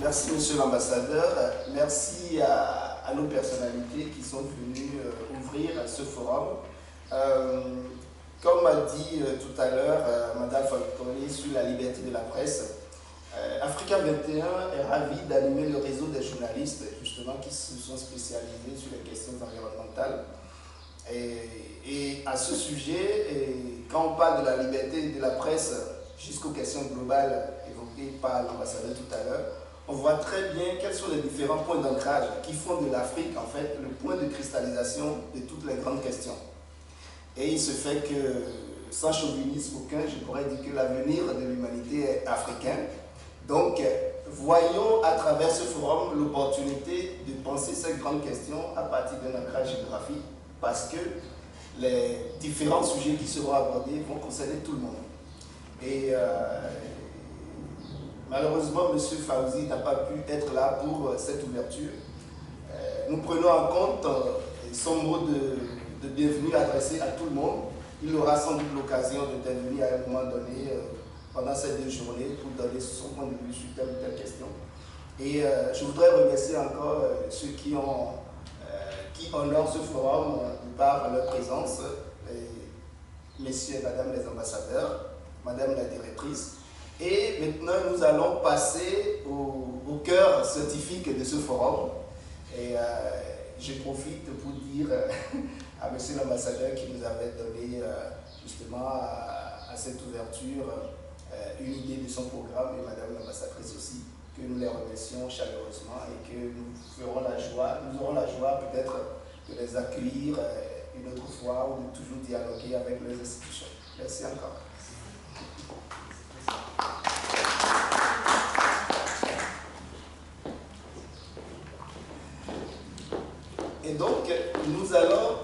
Merci, monsieur l'ambassadeur. Merci à nos personnalités qui sont venues ouvrir ce forum. Comme a dit tout à l'heure Madame Falconi sur la liberté de la presse, Africa 21 est ravi d'animer le réseau des journalistes justement qui se sont spécialisés sur les questions environnementales. Et à ce sujet, quand on parle de la liberté de la presse jusqu'aux questions globales évoquées par l'ambassadeur tout à l'heure, on voit très bien quels sont les différents points d'ancrage qui font de l'Afrique en fait le point de cristallisation de toutes les grandes questions. Et il se fait que, sans chauvinisme aucun, je pourrais dire que l'avenir de l'humanité est africain. Donc, voyons à travers ce forum l'opportunité de penser cette grande question à partir d'un ancrage géographique, parce que les différents sujets qui seront abordés vont concerner tout le monde. Et malheureusement, M. Fawzi n'a pas pu être là pour cette ouverture. Nous prenons en compte son mot de bienvenue adressé à tout le monde. Il aura sans doute l'occasion d'intervenir à un moment donné pendant ces 2 journées pour donner son point de vue sur telle ou telle question. Et je voudrais remercier encore ceux qui honorent ce forum par leur présence, messieurs et madame les ambassadeurs, madame la directrice. Et maintenant, nous allons passer au cœur scientifique de ce forum. Et je profite pour dire à monsieur l'ambassadeur qui nous avait donné justement à cette ouverture une idée de son programme, et madame l'ambassadrice aussi, que nous les remercions chaleureusement et que nous aurons la joie peut-être de les accueillir une autre fois ou de toujours dialoguer avec les institutions. Merci encore. Et donc, nous allons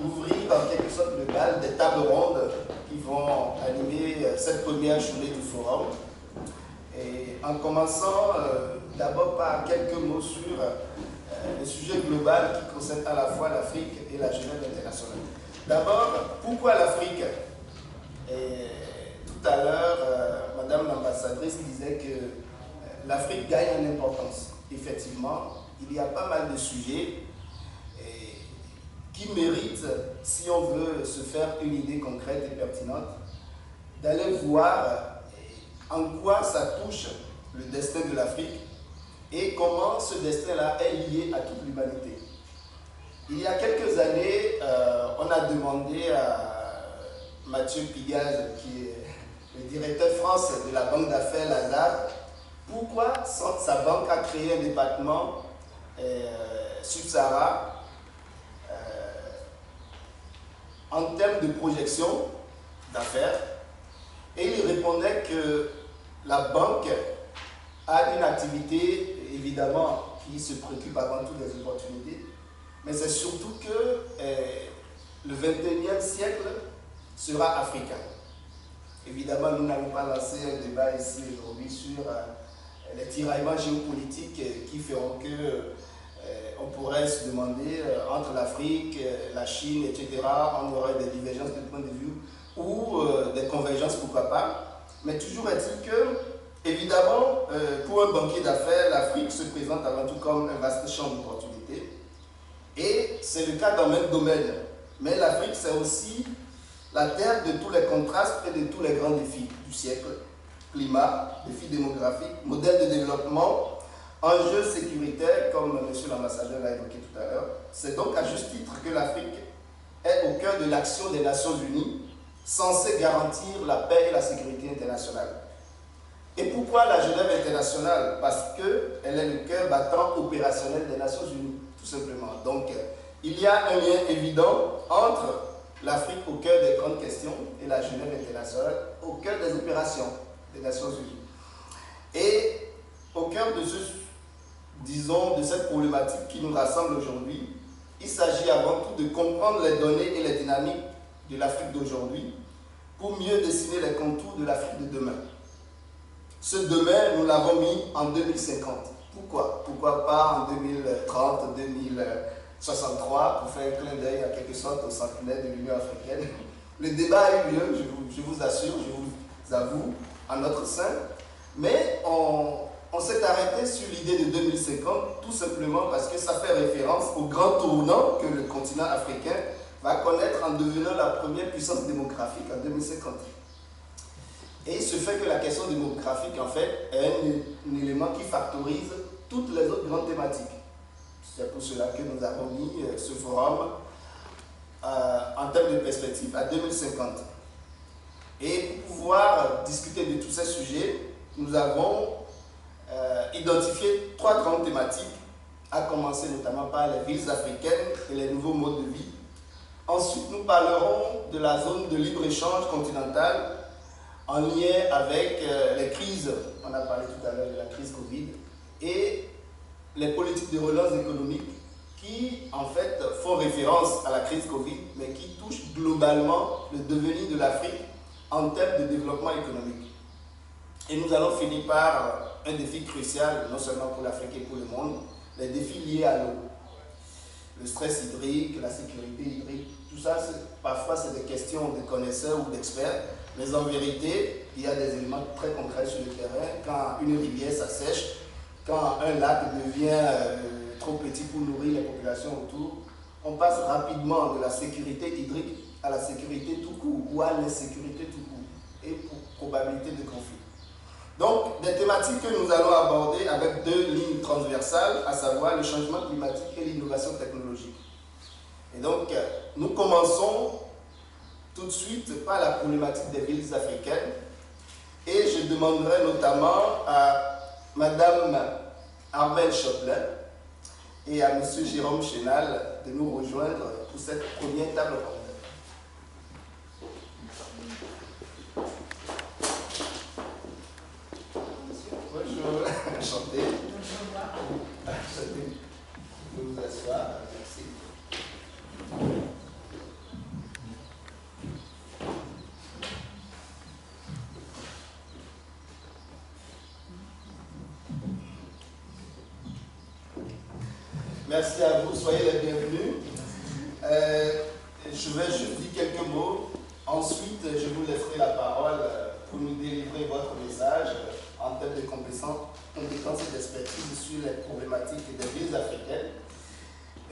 ouvrir en quelque sorte le bal des tables rondes qui vont animer cette première journée du forum. Et en commençant d'abord par quelques mots sur le sujet global qui concerne à la fois l'Afrique et la Genève internationale. D'abord, pourquoi l'Afrique? Tout à l'heure, Madame l'ambassadrice disait que l'Afrique gagne en importance. Effectivement, il y a pas mal de sujets qui méritent, si on veut se faire une idée concrète et pertinente, d'aller voir en quoi ça touche le destin de l'Afrique et comment ce destin-là est lié à toute l'humanité. Il y a quelques années, on a demandé à Mathieu Pigaz, qui est le directeur France de la banque d'affaires Lazare, pourquoi sa banque a créé un département Sub-Sahara en termes de projection d'affaires. Et il répondait que la banque a une activité, évidemment, qui se préoccupe avant tout des opportunités, mais c'est surtout que le 21e siècle sera africain. Évidemment, nous n'allons pas lancer un débat ici aujourd'hui sur les tiraillements géopolitiques qui feront que on pourrait se demander entre l'Afrique, la Chine, etc., on aurait des divergences de point de vue ou des convergences, pourquoi pas. Mais toujours est-il que, évidemment, pour un banquier d'affaires, l'Afrique se présente avant tout comme un vaste champ d'opportunités. Et c'est le cas dans le même domaine. Mais l'Afrique, c'est aussi la terre de tous les contrastes et de tous les grands défis du siècle. Climat, défis démographiques, modèle de développement, enjeux sécuritaires, comme M. l'ambassadeur l'a évoqué tout à l'heure. C'est donc à juste titre que l'Afrique est au cœur de l'action des Nations Unies, censée garantir la paix et la sécurité internationale. Et pourquoi la Genève internationale? Parce qu'elle est le cœur battant opérationnel des Nations Unies, tout simplement. Donc, il y a un lien évident entre l'Afrique au cœur des grandes questions et la Genève internationale au cœur des opérations des Nations Unies. Et au cœur de de cette problématique qui nous rassemble aujourd'hui, il s'agit avant tout de comprendre les données et les dynamiques de l'Afrique d'aujourd'hui pour mieux dessiner les contours de l'Afrique de demain. Ce demain, nous l'avons mis en 2050. Pourquoi? Pourquoi pas en 2030, 2063, pour faire un clin d'œil en quelque sorte au centenaire de l'Union africaine? Le débat a eu lieu, je vous assure, je vous avoue, en notre sein, mais on on s'est arrêté sur l'idée de 2050 tout simplement parce que ça fait référence au grand tournant que le continent africain va connaître en devenant la première puissance démographique en 2050. Et il se fait que la question démographique, en fait, est un élément qui factorise toutes les autres grandes thématiques. C'est pour cela que nous avons mis ce forum en termes de perspective à 2050. Et pour pouvoir discuter de tous ces sujets, nous avons identifié 3 grandes thématiques, à commencer notamment par les villes africaines et les nouveaux modes de vie. Ensuite, nous parlerons de la zone de libre-échange continentale en lien avec les crises, on a parlé tout à l'heure de la crise Covid, et les politiques de relance économique qui, en fait, font référence à la crise Covid, mais qui touchent globalement le devenir de l'Afrique en termes de développement économique. Et nous allons finir par un défi crucial, non seulement pour l'Afrique et pour le monde, les défis liés à l'eau. Le stress hydrique, la sécurité hydrique, tout ça, parfois c'est des questions de connaisseurs ou d'experts, mais en vérité, il y a des éléments très concrets sur le terrain. Quand une rivière s'assèche, quand un lac devient trop petit pour nourrir les populations autour, on passe rapidement de la sécurité hydrique à la sécurité tout court ou à l'insécurité tout court et pour probabilité de conflit. Donc, des thématiques que nous allons aborder avec 2 lignes transversales, à savoir le changement climatique et l'innovation technologique. Et donc, nous commençons tout de suite par la problématique des villes africaines et je demanderai notamment à Madame Armelle Choplin et à Monsieur Jérôme Chénal de nous rejoindre pour cette première table ronde. Bonjour, enchanté. Enchanté. Vous pouvez vous asseoir, merci. Merci à vous, soyez les bienvenus. Je vais juste dire quelques mots. Ensuite, je vous laisserai la parole pour nous délivrer votre message en termes de compétences et d'expertise sur les problématiques des villes africaines.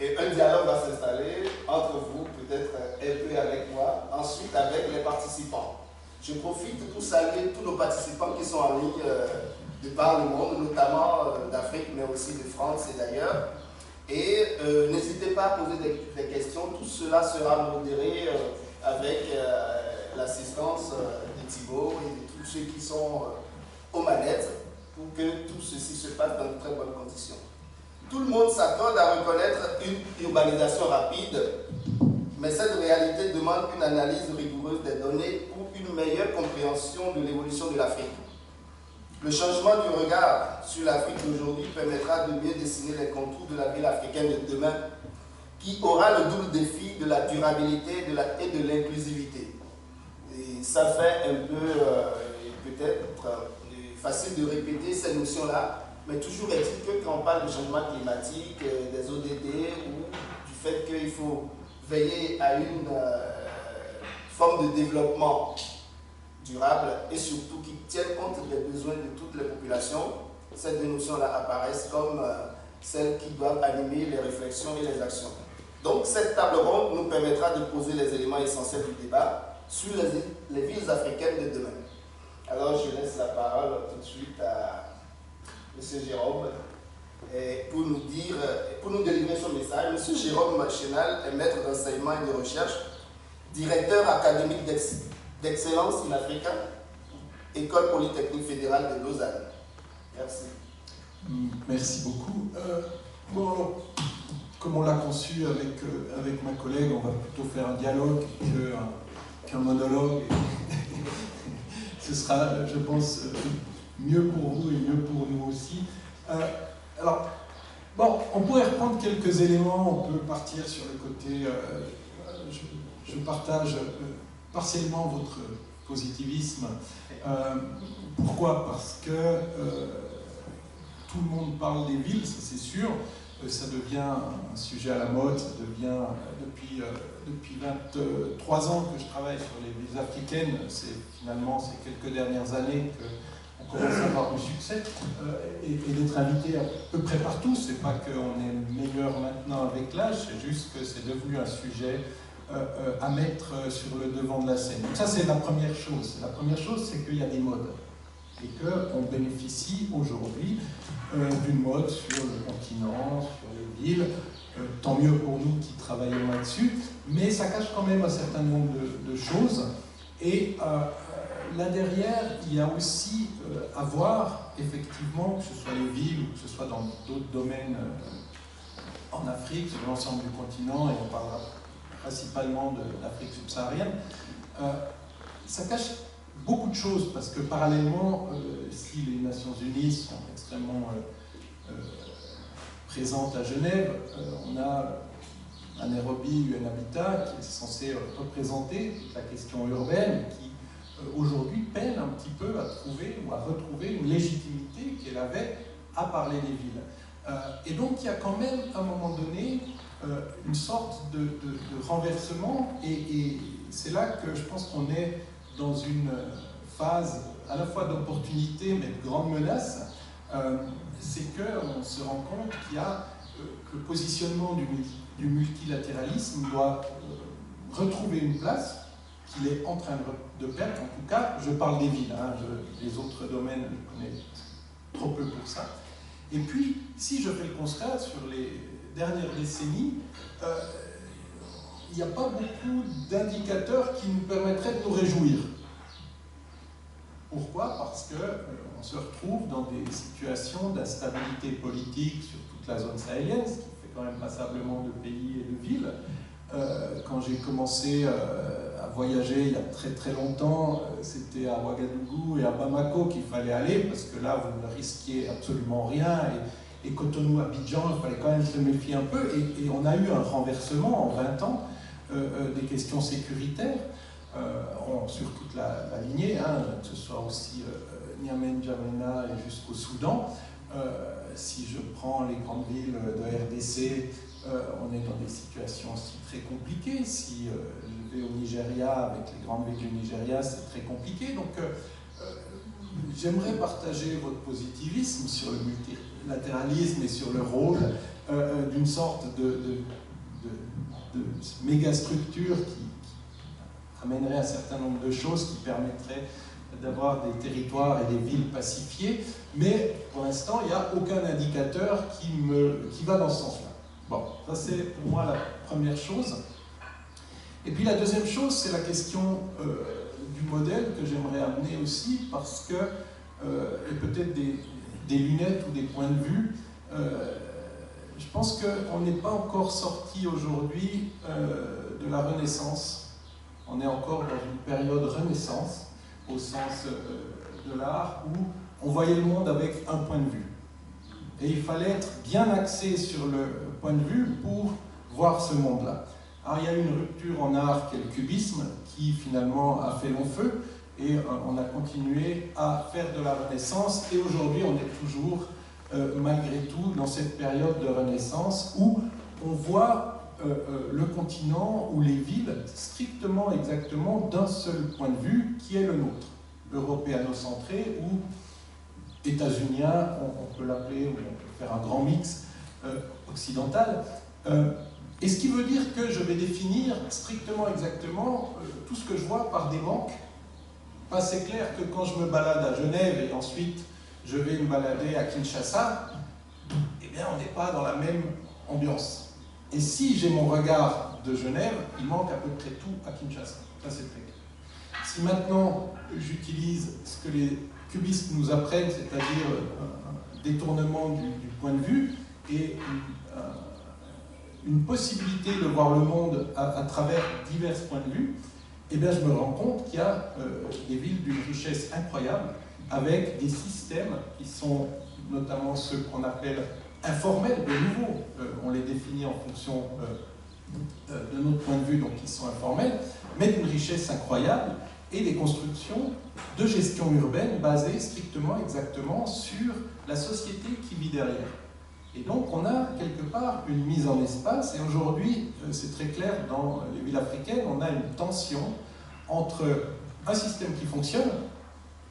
Et un dialogue va s'installer entre vous, peut-être un peu avec moi, ensuite avec les participants. Je profite pour saluer tous nos participants qui sont en ligne de par le monde, notamment d'Afrique, mais aussi de France et d'ailleurs. Et n'hésitez pas à poser des questions, tout cela sera modéré avec l'assistance de Thibaut et de tous ceux qui sont aux manettes pour que tout ceci se passe dans de très bonnes conditions. Tout le monde s'accorde à reconnaître une urbanisation rapide, mais cette réalité demande une analyse rigoureuse des données pour une meilleure compréhension de l'évolution de l'Afrique. Le changement du regard sur l'Afrique d'aujourd'hui permettra de mieux dessiner les contours de la ville africaine de demain, qui aura le double défi de la durabilité et de l'inclusivité. Et ça fait un peu, peut-être, facile de répéter ces notions-là, mais toujours est-il que quand on parle de changement climatique, des ODD ou du fait qu'il faut veiller à une forme de développement durable et surtout qui tienne compte des besoins de toutes les populations, ces deux notions-là apparaissent comme celles qui doivent animer les réflexions et les actions. Donc cette table ronde nous permettra de poser les éléments essentiels du débat sur les villes africaines de demain. Alors je laisse la parole tout de suite à M. Jérôme pour nous délivrer son message. M. Jérôme Chénal est maître d'enseignement et de recherche, directeur académique d'excellence in Africa, École Polytechnique Fédérale de Lausanne. Merci. Merci beaucoup. Bon, comme on l'a conçu avec ma collègue, on va plutôt faire un dialogue qu'un monologue. Ce sera, je pense, mieux pour vous et mieux pour nous aussi. Alors, bon, on pourrait reprendre quelques éléments, on peut partir sur le côté... je partage partiellement votre positivisme. Pourquoi? Parce que tout le monde parle des villes, ça c'est sûr. Ça devient un sujet à la mode, ça devient depuis 23 ans que je travaille sur les villes africaines. C'est finalement ces quelques dernières années qu'on commence à avoir du succès et d'être invité à peu près partout. C'est pas qu'on est meilleur maintenant avec l'âge, c'est juste que c'est devenu un sujet à mettre sur le devant de la scène. Donc ça, c'est la première chose. La première chose, c'est qu'il y a des modes et qu'on bénéficie aujourd'hui d'une mode sur le continent, sur les villes. Tant mieux pour nous qui travaillons là-dessus, mais ça cache quand même un certain nombre de choses. Et là derrière, il y a aussi à voir, effectivement, que ce soit les villes ou que ce soit dans d'autres domaines en Afrique, sur l'ensemble du continent, et on parlera principalement de l'Afrique subsaharienne, ça cache beaucoup de choses, parce que parallèlement, si les Nations Unies sont extrêmement présentes à Genève, on a un Nairobi UN Habitat qui est censé représenter toute la question urbaine, qui aujourd'hui peine un petit peu à trouver ou à retrouver une légitimité qu'elle avait à parler des villes. Et donc il y a quand même à un moment donné une sorte de renversement, et c'est là que je pense qu'on est dans une phase à la fois d'opportunité mais de grande menace. C'est qu'on se rend compte qu'il y a que le positionnement du multilatéralisme doit retrouver une place qu'il est en train de perdre. En tout cas, je parle des villes, hein, les autres domaines, je connais trop peu pour ça. Et puis, si je fais le constat sur les dernières décennies, il n'y a pas beaucoup d'indicateurs qui nous permettraient de nous réjouir. Pourquoi? Parce qu'on se retrouve dans des situations d'instabilité politique sur toute la zone sahélienne, ce qui fait quand même passablement de pays et de villes. Quand j'ai commencé à voyager il y a très très longtemps, c'était à Ouagadougou et à Bamako qu'il fallait aller, parce que là vous ne risquiez absolument rien, et Cotonou, Abidjan, il fallait quand même se méfier un peu, et on a eu un renversement en 20 ans des questions sécuritaires sur toute la lignée, hein, que ce soit aussi Niamey, N'Djamena et jusqu'au Soudan. Si je prends les grandes villes de RDC, on est dans des situations aussi très compliquées. Si je vais au Nigeria, avec les grandes villes du Nigeria, c'est très compliqué. Donc j'aimerais partager votre positivisme sur le multilatéralisme et sur le rôle d'une sorte de méga structure qui amènerait un certain nombre de choses qui permettraient d'avoir des territoires et des villes pacifiées, mais pour l'instant, il n'y a aucun indicateur qui va dans ce sens-là. Bon, ça c'est pour moi la première chose. Et puis la deuxième chose, c'est la question du modèle que j'aimerais amener aussi, parce que, et peut-être des lunettes ou des points de vue, je pense qu'on n'est pas encore sorti aujourd'hui de la Renaissance. On est encore dans une période Renaissance, au sens de l'art, où on voyait le monde avec un point de vue. Et il fallait être bien axé sur le point de vue pour voir ce monde-là. Alors il y a eu une rupture en art qui est le cubisme, qui finalement a fait long feu, et on a continué à faire de la Renaissance, et aujourd'hui on est toujours, malgré tout, dans cette période de Renaissance où on voit le continent ou les villes strictement exactement d'un seul point de vue qui est le nôtre, européano-centré ou états-unien, on peut l'appeler, ou on peut faire un grand mix occidental. Et ce qui veut dire que je vais définir strictement exactement tout ce que je vois par des manques. C'est clair que quand je me balade à Genève et ensuite je vais me balader à Kinshasa, eh bien on n'est pas dans la même ambiance. Et si j'ai mon regard de Genève, il manque à peu près tout à Kinshasa. Ça, c'est très clair. Si maintenant j'utilise ce que les cubistes nous apprennent, c'est-à-dire un détournement du point de vue et une possibilité de voir le monde à travers divers points de vue, eh bien, je me rends compte qu'il y a des villes d'une richesse incroyable, avec des systèmes qui sont notamment ceux qu'on appelle informels, de nouveau, on les définit en fonction de notre point de vue, donc ils sont informels, mais d'une richesse incroyable, et des constructions de gestion urbaine basées strictement, exactement sur la société qui vit derrière. Et donc on a quelque part une mise en espace, et aujourd'hui, c'est très clair, dans les villes africaines, on a une tension entre un système qui fonctionne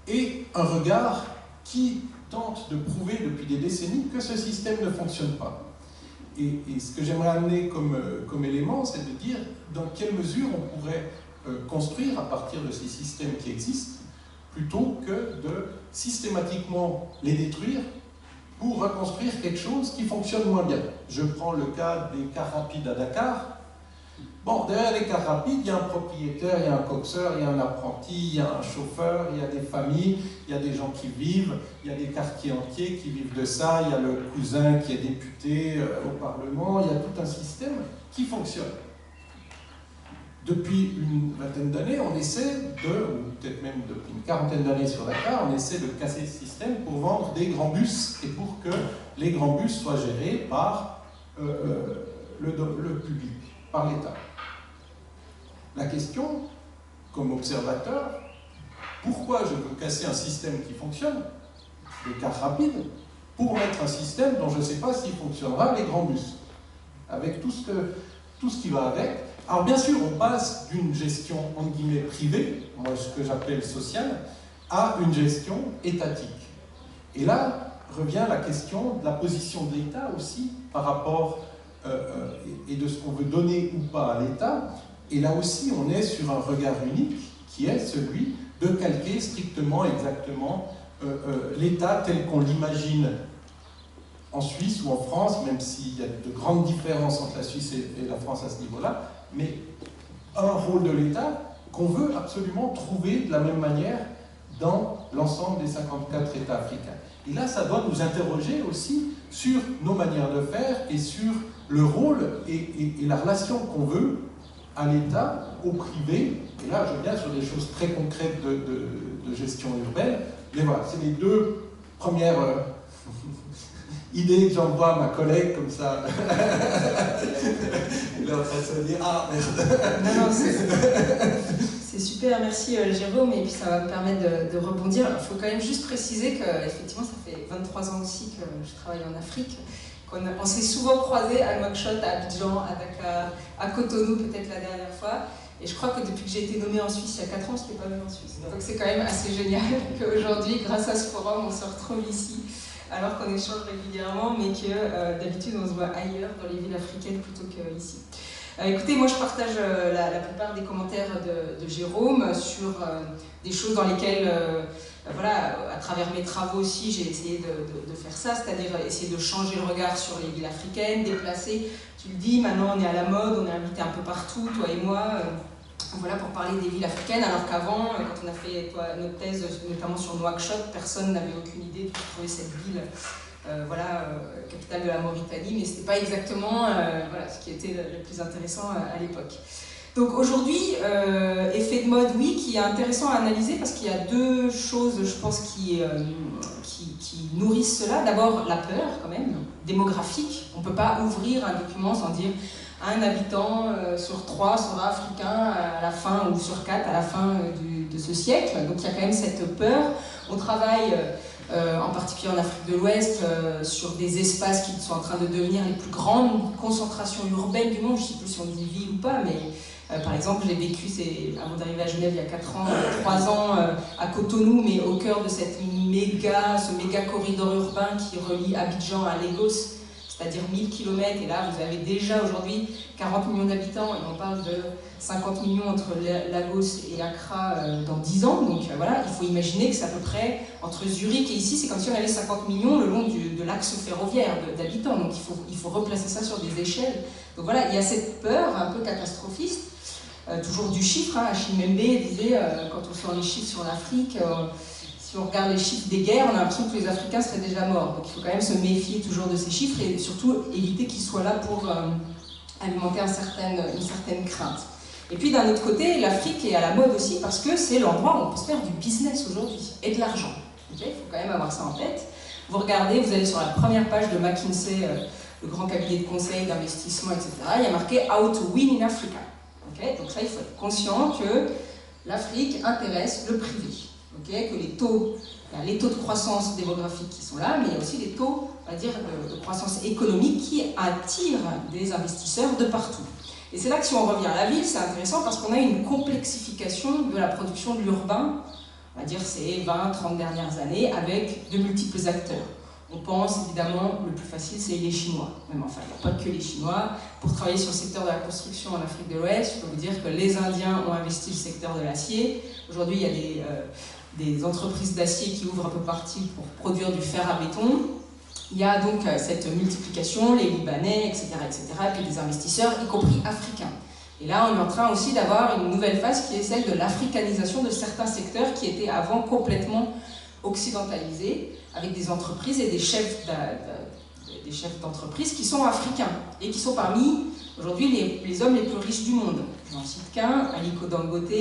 et un regard qui tente de prouver depuis des décennies que ce système ne fonctionne pas. Et ce que j'aimerais amener comme élément, c'est de dire dans quelle mesure on pourrait construire à partir de ces systèmes qui existent, plutôt que de systématiquement les détruire pour reconstruire quelque chose qui fonctionne moins bien. Je prends le cas des cars rapides à Dakar. Bon, derrière les cars rapides, il y a un propriétaire, il y a un coxeur, il y a un apprenti, il y a un chauffeur, il y a des familles, il y a des gens qui vivent, il y a des quartiers entiers qui vivent de ça, il y a le cousin qui est député au Parlement, il y a tout un système qui fonctionne. Depuis une vingtaine d'années, on essaie ou peut-être même depuis une quarantaine d'années sur Dakar, on essaie de casser ce système pour vendre des grands bus et pour que les grands bus soient gérés par le public, par l'État. La question, comme observateur, pourquoi je veux casser un système qui fonctionne, les cars rapides, pour mettre un système dont je ne sais pas s'il fonctionnera, les grands bus, avec tout ce qui va avec. Alors bien sûr, on passe d'une gestion, entre guillemets, privée, moi ce que j'appelle sociale, à une gestion étatique. Et là revient la question de la position de l'État aussi, par rapport, et de ce qu'on veut donner ou pas à l'État. Et là aussi, on est sur un regard unique, qui est celui de calquer strictement, exactement, l'État tel qu'on l'imagine en Suisse ou en France, même s'il y a de grandes différences entre la Suisse et la France à ce niveau-là, mais un rôle de l'État qu'on veut absolument trouver de la même manière dans l'ensemble des 54 États africains. Et là, ça doit nous interroger aussi sur nos manières de faire et sur le rôle et la relation qu'on veut à l'État, au privé. Et là, je viens sur des choses très concrètes de gestion urbaine. Mais voilà, c'est les deux premières idée que j'envoie à ma collègue, comme ça. Elle est en train de se dire, ah merde. Non, c'est super, merci Jérôme, et puis ça va me permettre de rebondir. Il faut quand même juste préciser que, effectivement, ça fait 23 ans aussi que je travaille en Afrique, qu'on s'est souvent croisés à Nouakchott, à Abidjan, à Dakar, à Cotonou peut-être la dernière fois. Et je crois que depuis que j'ai été nommée en Suisse, il y a 4 ans, je n'étais pas venue en Suisse. Donc c'est quand même assez génial qu'aujourd'hui, grâce à ce forum, on se retrouve ici, alors qu'on échange régulièrement, mais que d'habitude on se voit ailleurs, dans les villes africaines, plutôt qu'ici. Écoutez, moi je partage la plupart des commentaires de Jérôme sur des choses dans lesquelles, voilà, à travers mes travaux aussi, j'ai essayé de faire ça, c'est-à-dire essayer de changer le regard sur les villes africaines, déplacer. Tu le dis, maintenant on est à la mode, on est invité un peu partout, toi et moi, voilà, pour parler des villes africaines, alors qu'avant, quand on a fait notre thèse, notamment sur Nouakchott, personne n'avait aucune idée de trouver cette ville, voilà, capitale de la Mauritanie, mais ce n'était pas exactement voilà, ce qui était le plus intéressant à l'époque. Donc aujourd'hui, effet de mode, oui, qui est intéressant à analyser parce qu'il y a deux choses, je pense, qui nourrissent cela. D'abord, la peur, quand même, démographique. On ne peut pas ouvrir un document sans dire un habitant sur 3 sera africain à la fin, ou sur 4 à la fin de ce siècle. Donc il y a quand même cette peur. On travaille, en particulier en Afrique de l'Ouest, sur des espaces qui sont en train de devenir les plus grandes concentrations urbaines du monde. Je ne sais plus si on dit ville ou pas, mais par exemple, j'ai vécu, avant d'arriver à Genève il y a 4 ans, 3 ans à Cotonou, mais au cœur de ce méga corridor urbain qui relie Abidjan à Lagos, c'est-à-dire 1000 km, et là vous avez déjà aujourd'hui 40 millions d'habitants, et on parle de 50 millions entre Lagos et Accra dans 10 ans, donc voilà, il faut imaginer que c'est à peu près, entre Zurich et ici, c'est comme si on avait 50 millions le long de l'axe ferroviaire d'habitants, donc il faut replacer ça sur des échelles. Donc voilà, il y a cette peur un peu catastrophiste, toujours du chiffre, hein. Achille Mbembe disait, quand on sort les chiffres sur l'Afrique, si on regarde les chiffres des guerres, on a l'impression que les Africains seraient déjà morts. Donc il faut quand même se méfier toujours de ces chiffres et surtout éviter qu'ils soient là pour alimenter une certaine crainte. Et puis d'un autre côté, l'Afrique est à la mode aussi parce que c'est l'endroit où on peut se faire du business aujourd'hui et de l'argent. Okay, il faut quand même avoir ça en tête. Vous regardez, vous allez sur la première page de McKinsey, le grand cabinet de conseil, d'investissement, etc. Il y a marqué « How to win in Africa ». Okay, donc ça, il faut être conscient que l'Afrique intéresse le privé. Okay, que les taux de croissance démographique qui sont là, mais il y a aussi les taux, on va dire, de croissance économique qui attirent des investisseurs de partout. Et c'est là que si on revient à la ville, c'est intéressant parce qu'on a une complexification de la production de l'urbain on va dire ces 20-30 dernières années, avec de multiples acteurs. On pense évidemment, le plus facile, c'est les Chinois. Même enfin, il n'y a pas que les Chinois. Pour travailler sur le secteur de la construction en Afrique de l'Ouest, je peux vous dire que les Indiens ont investi le secteur de l'acier. Aujourd'hui, il y a des entreprises d'acier qui ouvrent un peu partout pour produire du fer à béton. Il y a donc cette multiplication, les Libanais, etc., et puis des investisseurs, y compris africains. Et là, on est en train aussi d'avoir une nouvelle phase qui est celle de l'africanisation de certains secteurs qui étaient avant complètement occidentalisés, avec des entreprises et des chefs d'entreprise qui sont africains et qui sont parmi, aujourd'hui, les hommes les plus riches du monde. J'en cite qu'un, Aliko Dangote,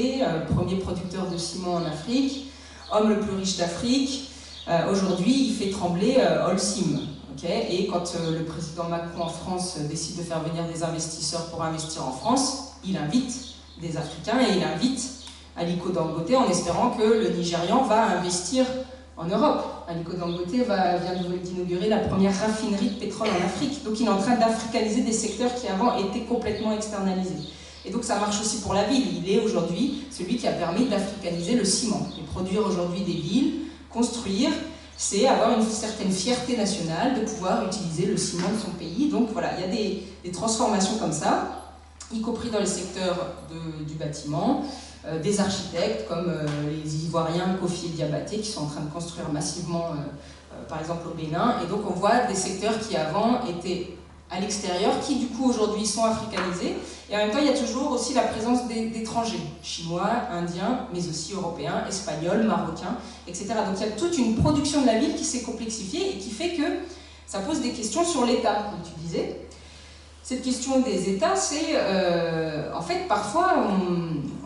premier producteur de ciment en Afrique, homme le plus riche d'Afrique. Aujourd'hui, il fait trembler Holcim. Okay, et quand le président Macron en France décide de faire venir des investisseurs pour investir en France, il invite des Africains et il invite Aliko Dangote en espérant que le Nigérian va investir en Europe. Aliko Dangote vient d'inaugurer la première raffinerie de pétrole en Afrique. Donc il est en train d'africaniser des secteurs qui avant étaient complètement externalisés. Et donc ça marche aussi pour la ville. Il est aujourd'hui celui qui a permis d'africaniser le ciment. Et produire aujourd'hui des villes, construire, c'est avoir une certaine fierté nationale de pouvoir utiliser le ciment de son pays. Donc voilà, il y a des transformations comme ça, y compris dans le secteur du bâtiment, des architectes comme les Ivoiriens Kofi et Diabaté qui sont en train de construire massivement, par exemple au Bénin. Et donc on voit des secteurs qui avant étaient à l'extérieur, qui du coup aujourd'hui sont africanisés. Et en même temps, il y a toujours aussi la présence d'étrangers, chinois, indiens, mais aussi européens, espagnols, marocains, etc. Donc il y a toute une production de la ville qui s'est complexifiée et qui fait que ça pose des questions sur l'État, comme tu disais. Cette question des États, c'est en fait parfois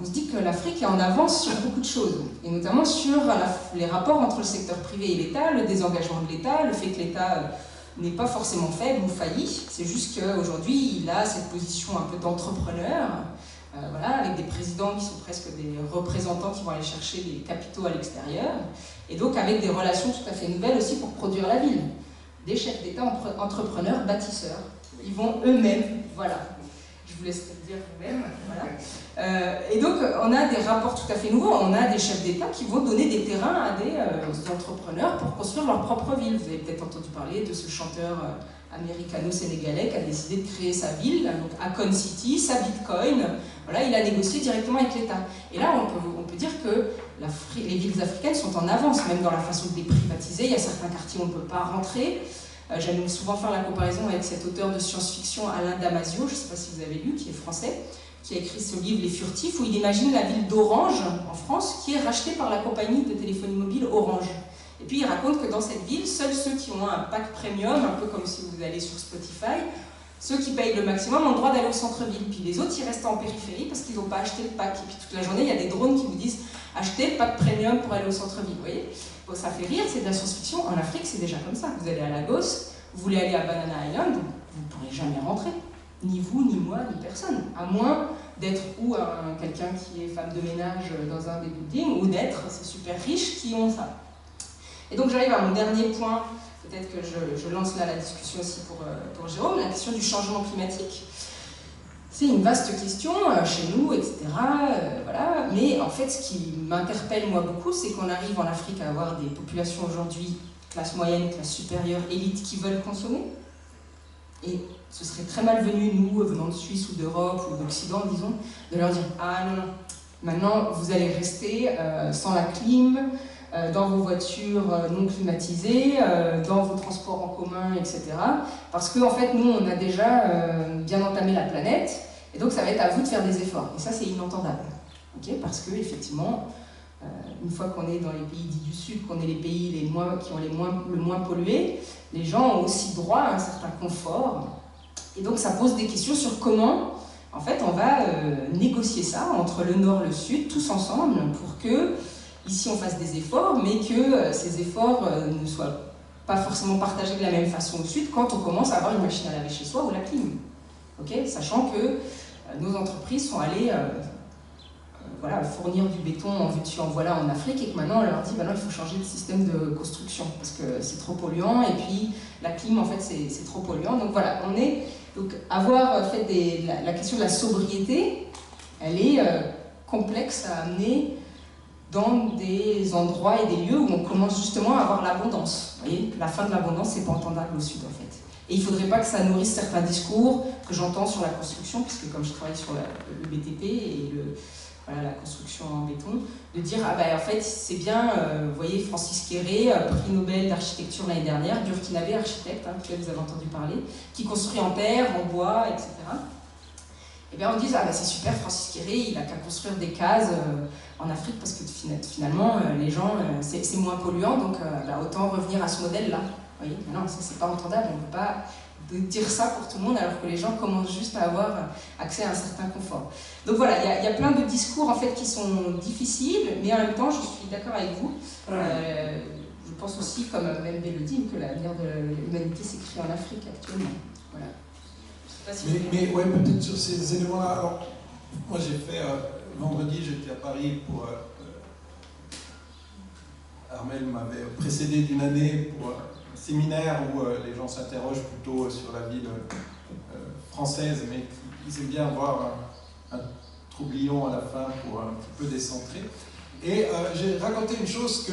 on se dit que l'Afrique est en avance sur beaucoup de choses, et notamment sur les rapports entre le secteur privé et l'État, le désengagement de l'État, le fait que l'État n'est pas forcément faible ou failli, c'est juste qu'aujourd'hui il a cette position un peu d'entrepreneur, voilà, avec des présidents qui sont presque des représentants qui vont aller chercher des capitaux à l'extérieur, et donc avec des relations tout à fait nouvelles aussi pour produire la ville. Des chefs d'État entrepreneurs, bâtisseurs. Ils vont eux-mêmes, voilà, je vous laisse le dire vous-même, voilà. Et donc on a des rapports tout à fait nouveaux, on a des chefs d'État qui vont donner des terrains à des entrepreneurs pour construire leur propre ville. Vous avez peut-être entendu parler de ce chanteur américano-sénégalais qui a décidé de créer sa ville, donc Akon City, sa Bitcoin, voilà, il a négocié directement avec l'État. Et là on peut dire que les villes africaines sont en avance, même dans la façon de les privatiser. Il y a certains quartiers où on ne peut pas rentrer. J'aime souvent faire la comparaison avec cet auteur de science-fiction Alain Damasio, je ne sais pas si vous avez lu, qui est français, qui a écrit ce livre Les Furtifs, où il imagine la ville d'Orange en France qui est rachetée par la compagnie de téléphonie mobile Orange. Et puis il raconte que dans cette ville, seuls ceux qui ont un pack premium, un peu comme si vous allez sur Spotify, ceux qui payent le maximum ont le droit d'aller au centre-ville. Puis les autres, ils restent en périphérie parce qu'ils n'ont pas acheté le pack. Et puis toute la journée, il y a des drones qui vous disent « Achetez le pack premium pour aller au centre-ville ». Vous voyez, bon, ça fait rire, c'est de la science-fiction. En Afrique, c'est déjà comme ça. Vous allez à Lagos, vous voulez aller à Banana Island, vous ne pourrez jamais rentrer. Ni vous, ni moi, ni personne. À moins d'être ou quelqu'un qui est femme de ménage dans un des buildings, ou d'être ces super riches qui ont ça. Et donc j'arrive à mon dernier point, peut-être que je lance là la discussion aussi pour Jérôme, la question du changement climatique. C'est une vaste question chez nous, etc. Voilà. Mais en fait, ce qui m'interpelle moi beaucoup, c'est qu'on arrive en Afrique à avoir des populations aujourd'hui, classe moyenne, classe supérieure, élite, qui veulent consommer. Et ce serait très malvenu, nous, venant de Suisse ou d'Europe ou d'Occident, disons, de leur dire « Ah non, non, maintenant vous allez rester sans la clim, dans vos voitures non climatisées, dans vos transports en commun, etc. » Parce qu'en fait, nous, on a déjà bien entamé la planète, et donc ça va être à vous de faire des efforts. Et ça, c'est inentendable. Okay, parce que, effectivement, une fois qu'on est dans les pays dits du Sud, qu'on est les pays qui ont le moins pollué, les gens ont aussi droit à un certain confort. Et donc ça pose des questions sur comment, en fait, on va négocier ça entre le Nord et le Sud, tous ensemble, pour que, ici, on fasse des efforts, mais que ces efforts ne soient pas forcément partagés de la même façon au Sud quand on commence à avoir une machine à laver chez soi ou la clim. Okay, sachant que nos entreprises sont allées voilà, fournir du béton en veux-tu en voilà en Afrique, et que maintenant on leur dit bah non, il faut changer de système de construction parce que c'est trop polluant, et puis la clim en fait c'est trop polluant. Donc voilà, donc avoir fait la question de la sobriété, elle est complexe à amener dans des endroits et des lieux où on commence justement à avoir l'abondance. Vous voyez, la fin de l'abondance, c'est pas entendable au sud en fait. Et il ne faudrait pas que ça nourrisse certains discours que j'entends sur la construction, puisque comme je travaille sur le BTP et voilà, la construction en béton, de dire ah ben en fait c'est bien, vous voyez Francis Kéré, prix Nobel d'architecture l'année dernière, burkinabé architecte, peut-être vous avez entendu parler, qui construit en terre, en bois, etc. Et bien on dit ah ben c'est super, Francis Kéré, il n'a qu'à construire des cases en Afrique parce que finalement les gens c'est moins polluant, donc autant revenir à ce modèle-là. Vous voyez, mais non, ça c'est pas entendable, on ne peut pas dire ça pour tout le monde alors que les gens commencent juste à avoir accès à un certain confort. Donc voilà, il y a plein de discours en fait qui sont difficiles, mais en même temps je suis d'accord avec vous. Je pense aussi, comme même Bélodine, que l'avenir de l'humanité s'écrit en Afrique actuellement. Voilà. Je sais pas si mais ouais, peut-être sur ces éléments-là. Alors, moi j'ai fait vendredi, j'étais à Paris pour Armel m'avait précédé d'une année pour un séminaire où les gens s'interrogent plutôt sur la ville française, mais ils aiment bien avoir un troublion à la fin pour un petit peu décentrer. Et j'ai raconté une chose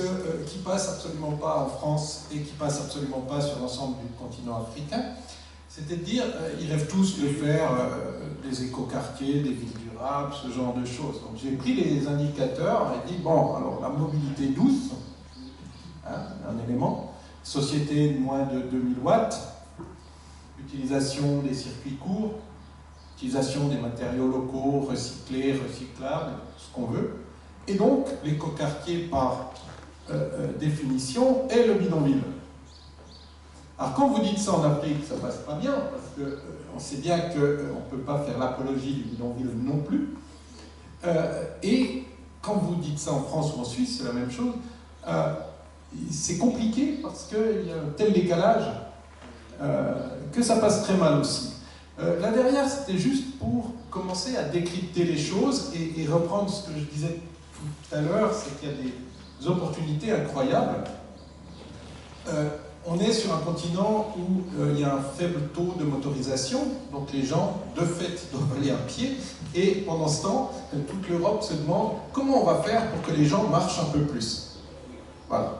qui passe absolument pas en France et qui passe absolument pas sur l'ensemble du continent africain. C'était de dire, ils rêvent tous de faire des écoquartiers, des villes durables, ce genre de choses. Donc j'ai pris les indicateurs et dit, bon, alors la mobilité douce, un élément, société de moins de 2000 watts, utilisation des circuits courts, utilisation des matériaux locaux, recyclés, recyclables, ce qu'on veut. Et donc, l'écoquartier, par définition, est le bidonville. Alors, quand vous dites ça en Afrique, ça passe pas bien, parce qu'on sait bien qu'on ne peut pas faire l'apologie du bidonville non plus. Et quand vous dites ça en France ou en Suisse, c'est la même chose. C'est compliqué parce qu'il y a un tel décalage que ça passe très mal aussi. Là derrière, c'était juste pour commencer à décrypter les choses et reprendre ce que je disais tout à l'heure, c'est qu'il y a des opportunités incroyables. On est sur un continent où il y a un faible taux de motorisation, donc les gens, de fait, doivent aller à pied, et pendant ce temps, toute l'Europe se demande comment on va faire pour que les gens marchent un peu plus. Voilà.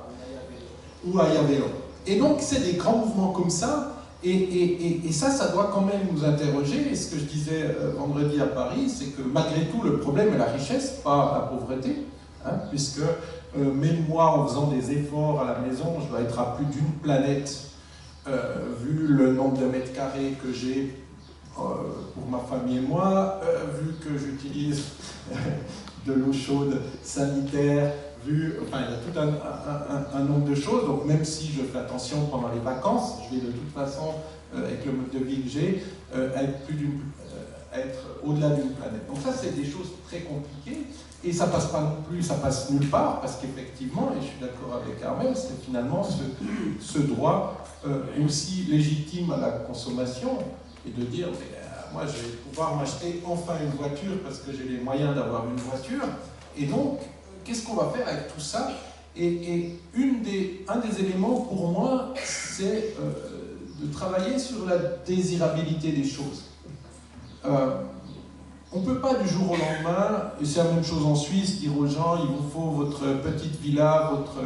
Ou à vélo. Et donc, c'est des grands mouvements comme ça, et ça doit quand même nous interroger. Et ce que je disais vendredi à Paris, c'est que malgré tout, le problème est la richesse, pas la pauvreté, puisque même moi, en faisant des efforts à la maison, je dois être à plus d'une planète, vu le nombre de mètres carrés que j'ai pour ma famille et moi, vu que j'utilise de l'eau chaude sanitaire, enfin, il y a tout un nombre de choses, donc même si je fais attention pendant les vacances, je vais de toute façon, avec le mode de vie que j'ai, être au-delà d'une planète. Donc ça, c'est des choses très compliquées, et ça passe pas non plus, ça passe nulle part, parce qu'effectivement, et je suis d'accord avec Armel, c'est finalement ce droit aussi légitime à la consommation, et de dire, mais, moi je vais pouvoir m'acheter enfin une voiture parce que j'ai les moyens d'avoir une voiture, et donc, qu'est-ce qu'on va faire avec tout ça? Et un des éléments pour moi, c'est de travailler sur la désirabilité des choses. On ne peut pas du jour au lendemain, et c'est la même chose en Suisse, dire aux gens, il vous faut votre petite villa, votre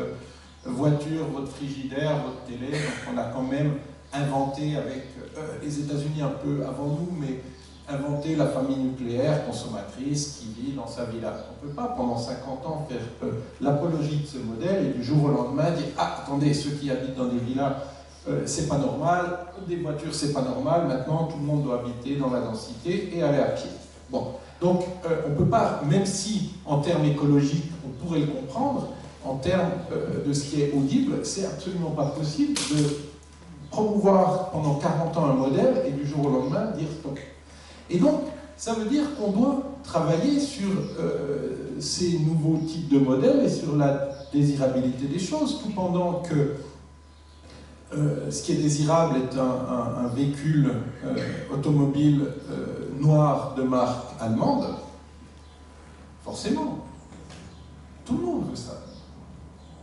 voiture, votre frigidaire, votre télé. Donc on a quand même inventé avec les États-Unis un peu avant nous, mais inventé la famille nucléaire consommatrice qui vit dans sa villa. On ne peut pas pendant 50 ans faire l'apologie de ce modèle et du jour au lendemain dire « Ah, attendez, ceux qui habitent dans des villas, c'est pas normal, des voitures, c'est pas normal, maintenant tout le monde doit habiter dans la densité et aller à pied. » Bon, donc on ne peut pas, même si en termes écologiques on pourrait le comprendre, en termes de ce qui est audible, c'est absolument pas possible de promouvoir pendant 40 ans un modèle et du jour au lendemain dire stop. Et donc, ça veut dire qu'on doit travailler sur ces nouveaux types de modèles et sur la désirabilité des choses, tout pendant que ce qui est désirable est un véhicule automobile noir de marque allemande, forcément. Tout le monde veut ça.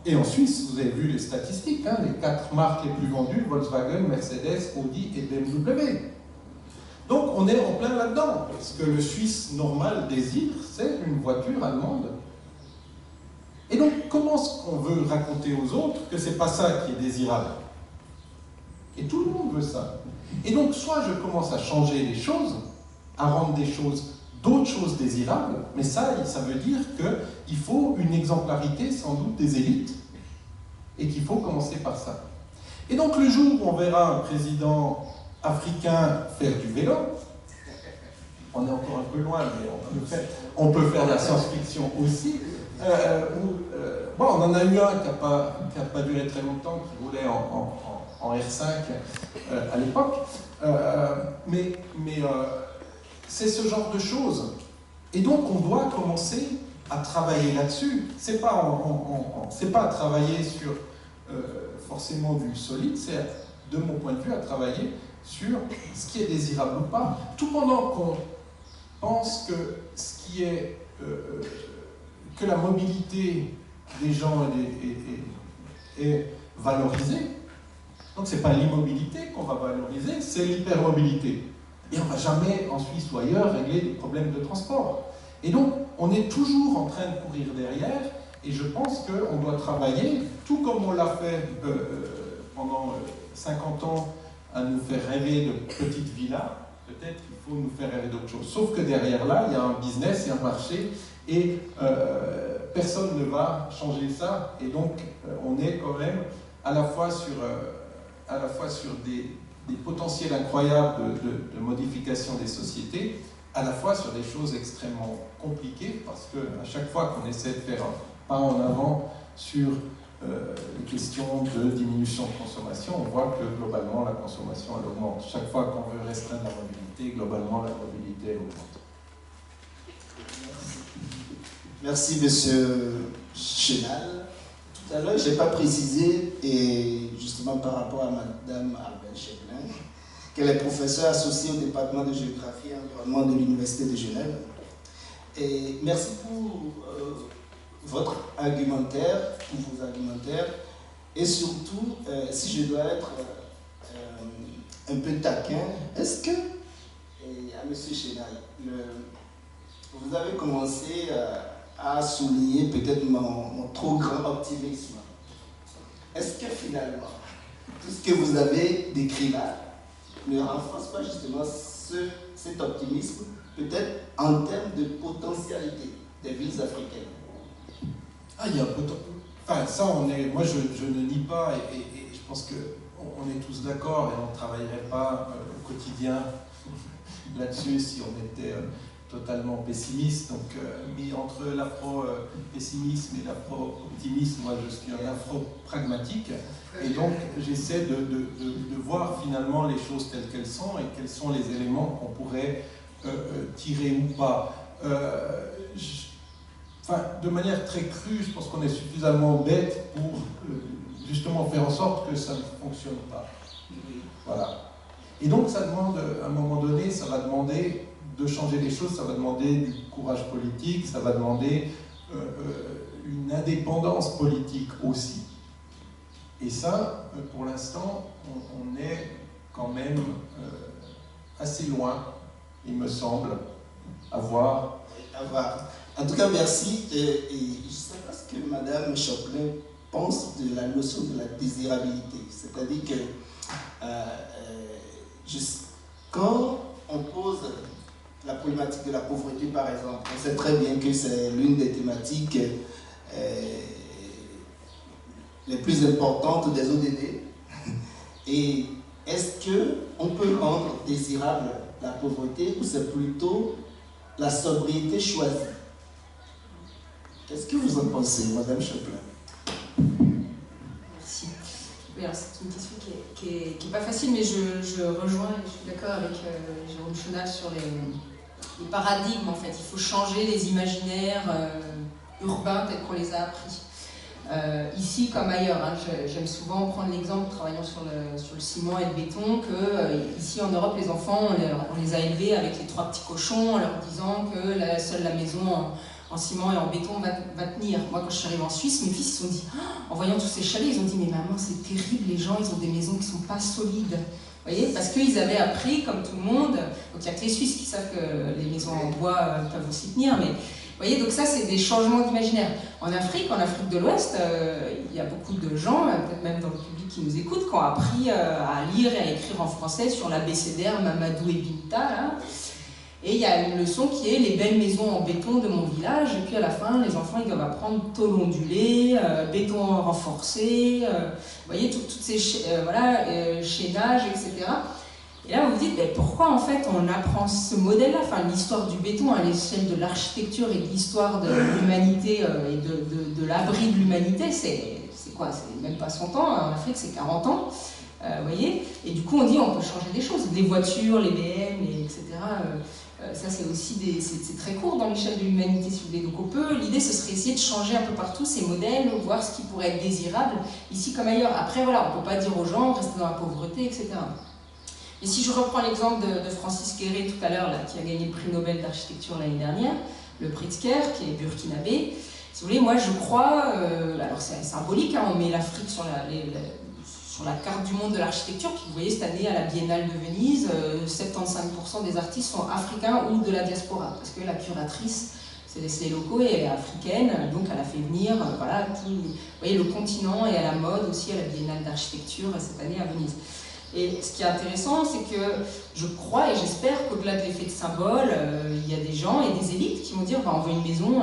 Et en Suisse, vous avez vu les statistiques, les 4 marques les plus vendues, Volkswagen, Mercedes, Audi et BMW. Donc on est en plein là-dedans. Ce que le Suisse normal désire, c'est une voiture allemande. comment est-ce qu'on veut raconter aux autres que c'est pas ça qui est désirable? Et tout le monde veut ça. Et donc, soit je commence à changer les choses, à rendre des choses, d'autres choses désirables, mais ça veut dire qu'il faut une exemplarité sans doute des élites, et qu'il faut commencer par ça. Et donc, le jour où on verra un président africain faire du vélo, on est encore un peu loin, mais on peut faire de la science-fiction aussi. Bon, on en a eu un qui n'a pas duré très longtemps, qui roulait en R5 à l'époque. Mais c'est ce genre de choses. Et donc, on doit commencer à travailler là-dessus. C'est pas à travailler sur forcément du solide, c'est, de mon point de vue, à travailler sur ce qui est désirable ou pas, tout pendant qu'on pense que ce qui est que la mobilité des gens est valorisée. Donc c'est pas l'immobilité qu'on va valoriser, c'est l'hypermobilité. Et on ne va jamais en Suisse ou ailleurs régler des problèmes de transport. Et donc on est toujours en train de courir derrière, et je pense qu'on doit travailler, tout comme on l'a fait pendant 50 ans, à nous faire rêver de petites villas. Peut-être qu'il faut nous faire rêver d'autres choses. Sauf que derrière là, il y a un business, il y a un marché, et personne ne va changer ça. Et donc, on est quand même à la fois sur des potentiels incroyables de modification des sociétés, à la fois sur des choses extrêmement compliquées, parce qu'à chaque fois qu'on essaie de faire un pas en avant sur les questions de diminution de consommation, on voit que globalement la consommation elle augmente. Chaque fois qu'on veut restreindre la mobilité, globalement la mobilité elle augmente. Merci Monsieur Chenal. Tout à l'heure, je n'ai pas précisé, et justement par rapport à Madame Arben Cheblin, qu'elle est professeure associée au département de géographie et environnement de l'Université de Genève. Et merci pour votre argumentaire, pour vos argumentaires, et surtout, si je dois être un peu taquin, est-ce que, et à M. Chenal, vous avez commencé à souligner peut-être mon trop grand optimisme. Est-ce que finalement, tout ce que vous avez décrit là ne renforce pas justement cet optimisme, peut-être en termes de potentialité des villes africaines? Ah, il y a un potentiel. Enfin, ça, moi, je ne nie pas, et je pense qu'on est tous d'accord, et on ne travaillerait pas au quotidien là-dessus si on était totalement pessimiste. Donc, mis entre l'afro-pessimisme et l'afro-optimisme, moi, je suis un afro-pragmatique, et donc j'essaie de voir finalement les choses telles qu'elles sont, et quels sont les éléments qu'on pourrait tirer ou pas. Enfin, de manière très crue, je pense qu'on est suffisamment bête pour justement faire en sorte que ça ne fonctionne pas. Voilà. Et donc ça demande, à un moment donné, ça va demander de changer les choses, ça va demander du courage politique, ça va demander une indépendance politique aussi. Et ça, pour l'instant, on est quand même assez loin, il me semble, à voir. En tout cas, merci. Et je ne sais pas ce que Mme Choplin pense de la notion de la désirabilité. C'est-à-dire que quand on pose la problématique de la pauvreté, par exemple, on sait très bien que c'est l'une des thématiques les plus importantes des ODD. Et est-ce qu'on peut rendre désirable la pauvreté, ou c'est plutôt la sobriété choisie? Qu'est-ce que vous en pensez, Madame Choplin? Merci. Oui, c'est une question qui est pas facile, mais je rejoins et je suis d'accord avec Jérôme Chenal sur les paradigmes. En fait, il faut changer les imaginaires urbains tels qu'on les a appris. Ici comme ailleurs, hein, j'aime souvent prendre l'exemple, travaillant sur le ciment et le béton, que ici en Europe, les enfants, on les a élevés avec les 3 petits cochons, en leur disant que seule la maison en ciment et en béton va tenir. Moi, quand je suis arrivée en Suisse, mes fils se sont dit, en voyant tous ces chalets, ils ont dit, mais maman, c'est terrible, les gens, ils ont des maisons qui ne sont pas solides. Vous voyez, parce qu'ils avaient appris, comme tout le monde, donc il n'y a que les Suisses qui savent que les maisons en bois peuvent aussi tenir, mais Vous voyez, donc ça, c'est des changements d'imaginaire. En Afrique de l'Ouest, il y a beaucoup de gens, peut-être même dans le public qui nous écoutent, qui ont appris à lire et à écrire en français sur l'abécédaire Mamadou et Binta, là. Et il y a une leçon qui est les belles maisons en béton de mon village, et puis à la fin, les enfants, ils doivent apprendre tôle ondulée, béton renforcé, vous voyez, toutes ces chaînages, etc. Et là, vous vous dites, pourquoi en fait on apprend ce modèle-là, enfin l'histoire du béton à l'échelle de l'architecture et de l'histoire de l'humanité et de l'abri de l'humanité, c'est quoi? C'est même pas 100 ans, en Afrique c'est 40 ans, vous voyez. Et du coup on dit on peut changer des choses, les voitures, les BM, etc. Ça c'est aussi c'est très court dans l'échelle de l'humanité si vous voulez. Donc l'idée ce serait essayer de changer un peu partout ces modèles, voir ce qui pourrait être désirable ici comme ailleurs. Après voilà, on ne peut pas dire aux gens restez dans la pauvreté, etc. Et si je reprends l'exemple de Francis Kéré tout à l'heure, qui a gagné le prix Nobel d'architecture l'année dernière, le Pritzker, qui est burkinabé, si vous voulez, moi je crois, alors c'est symbolique, hein, on met l'Afrique sur la carte du monde de l'architecture, puis vous voyez cette année à la Biennale de Venise, 75% des artistes sont africains ou de la diaspora, parce que la curatrice, c'est les locaux et elle est africaine, donc elle a fait venir, voilà, vous voyez, le continent est à la mode aussi à la Biennale d'architecture cette année à Venise. Et ce qui est intéressant, c'est que je crois et j'espère qu'au-delà de l'effet de symbole, il y a des gens et des élites qui vont dire on veut une maison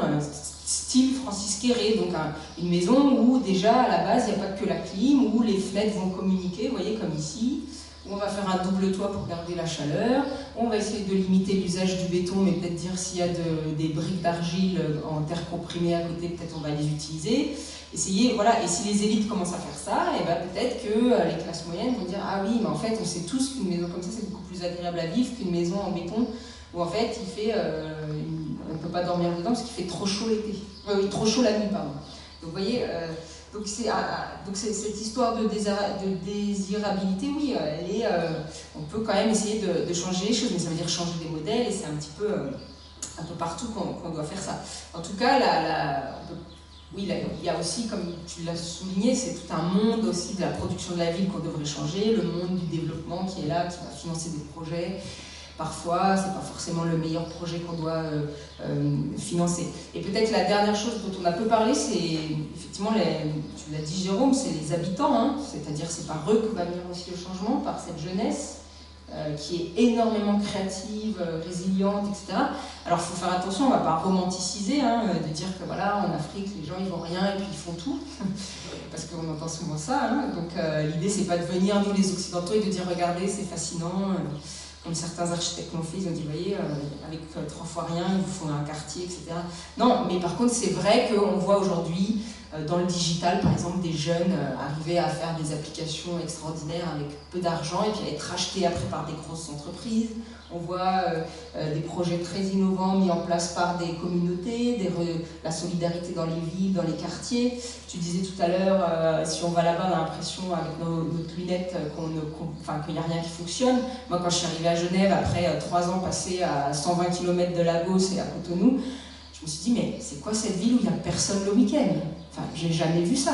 style Francis Kéré, donc une maison où déjà à la base il n'y a pas que la clim, où les fenêtres vont communiquer, vous voyez comme ici, où on va faire un double toit pour garder la chaleur, on va essayer de limiter l'usage du béton, mais peut-être dire s'il y a des briques d'argile en terre comprimée à côté, peut-être on va les utiliser. Essayer, voilà, et si les élites commencent à faire ça, et ben peut-être que les classes moyennes vont dire ah oui, mais en fait on sait tous qu'une maison comme ça c'est beaucoup plus agréable à vivre qu'une maison en béton où en fait il fait, on ne peut pas dormir dedans parce qu'il fait trop chaud l'été, trop chaud la nuit pardon. Donc vous voyez, donc cette histoire de désirabilité, oui, elle est, on peut quand même essayer de changer les choses, mais ça veut dire changer des modèles et c'est un petit peu partout qu'on doit faire ça. En tout cas, oui, il y a aussi, comme tu l'as souligné, c'est tout un monde aussi de la production de la ville qu'on devrait changer, le monde du développement qui est là, qui va financer des projets. Parfois, c'est pas forcément le meilleur projet qu'on doit financer. Et peut-être la dernière chose dont on a peu parlé, c'est effectivement, tu l'as dit Jérôme, c'est les habitants, hein, c'est-à-dire c'est par eux que va venir aussi le changement, par cette jeunesse. Qui est énormément créative, résiliente, etc. Alors il faut faire attention, on ne va pas romanticiser, hein, de dire que voilà, en Afrique, les gens ils font rien et puis ils font tout, parce qu'on entend souvent ça. Hein. Donc l'idée c'est pas de venir nous les Occidentaux et de dire regardez c'est fascinant, comme certains architectes l'ont fait, ils ont dit vous voyez, avec 3 fois rien, ils vous font un quartier, etc. Non, mais par contre c'est vrai qu'on voit aujourd'hui dans le digital, par exemple, des jeunes arriver à faire des applications extraordinaires avec peu d'argent et puis à être rachetés après par des grosses entreprises. On voit des projets très innovants mis en place par des communautés, la solidarité dans les villes, dans les quartiers. Tu disais tout à l'heure, si on va là-bas, on a l'impression avec notre lunette qu'il n'y a rien qui fonctionne. Moi, quand je suis arrivée à Genève, après 3 ans passés à 120 km de Lagos et à Cotonou, je me suis dit, mais c'est quoi cette ville où il n'y a personne le week-end? Enfin, j'ai jamais vu ça.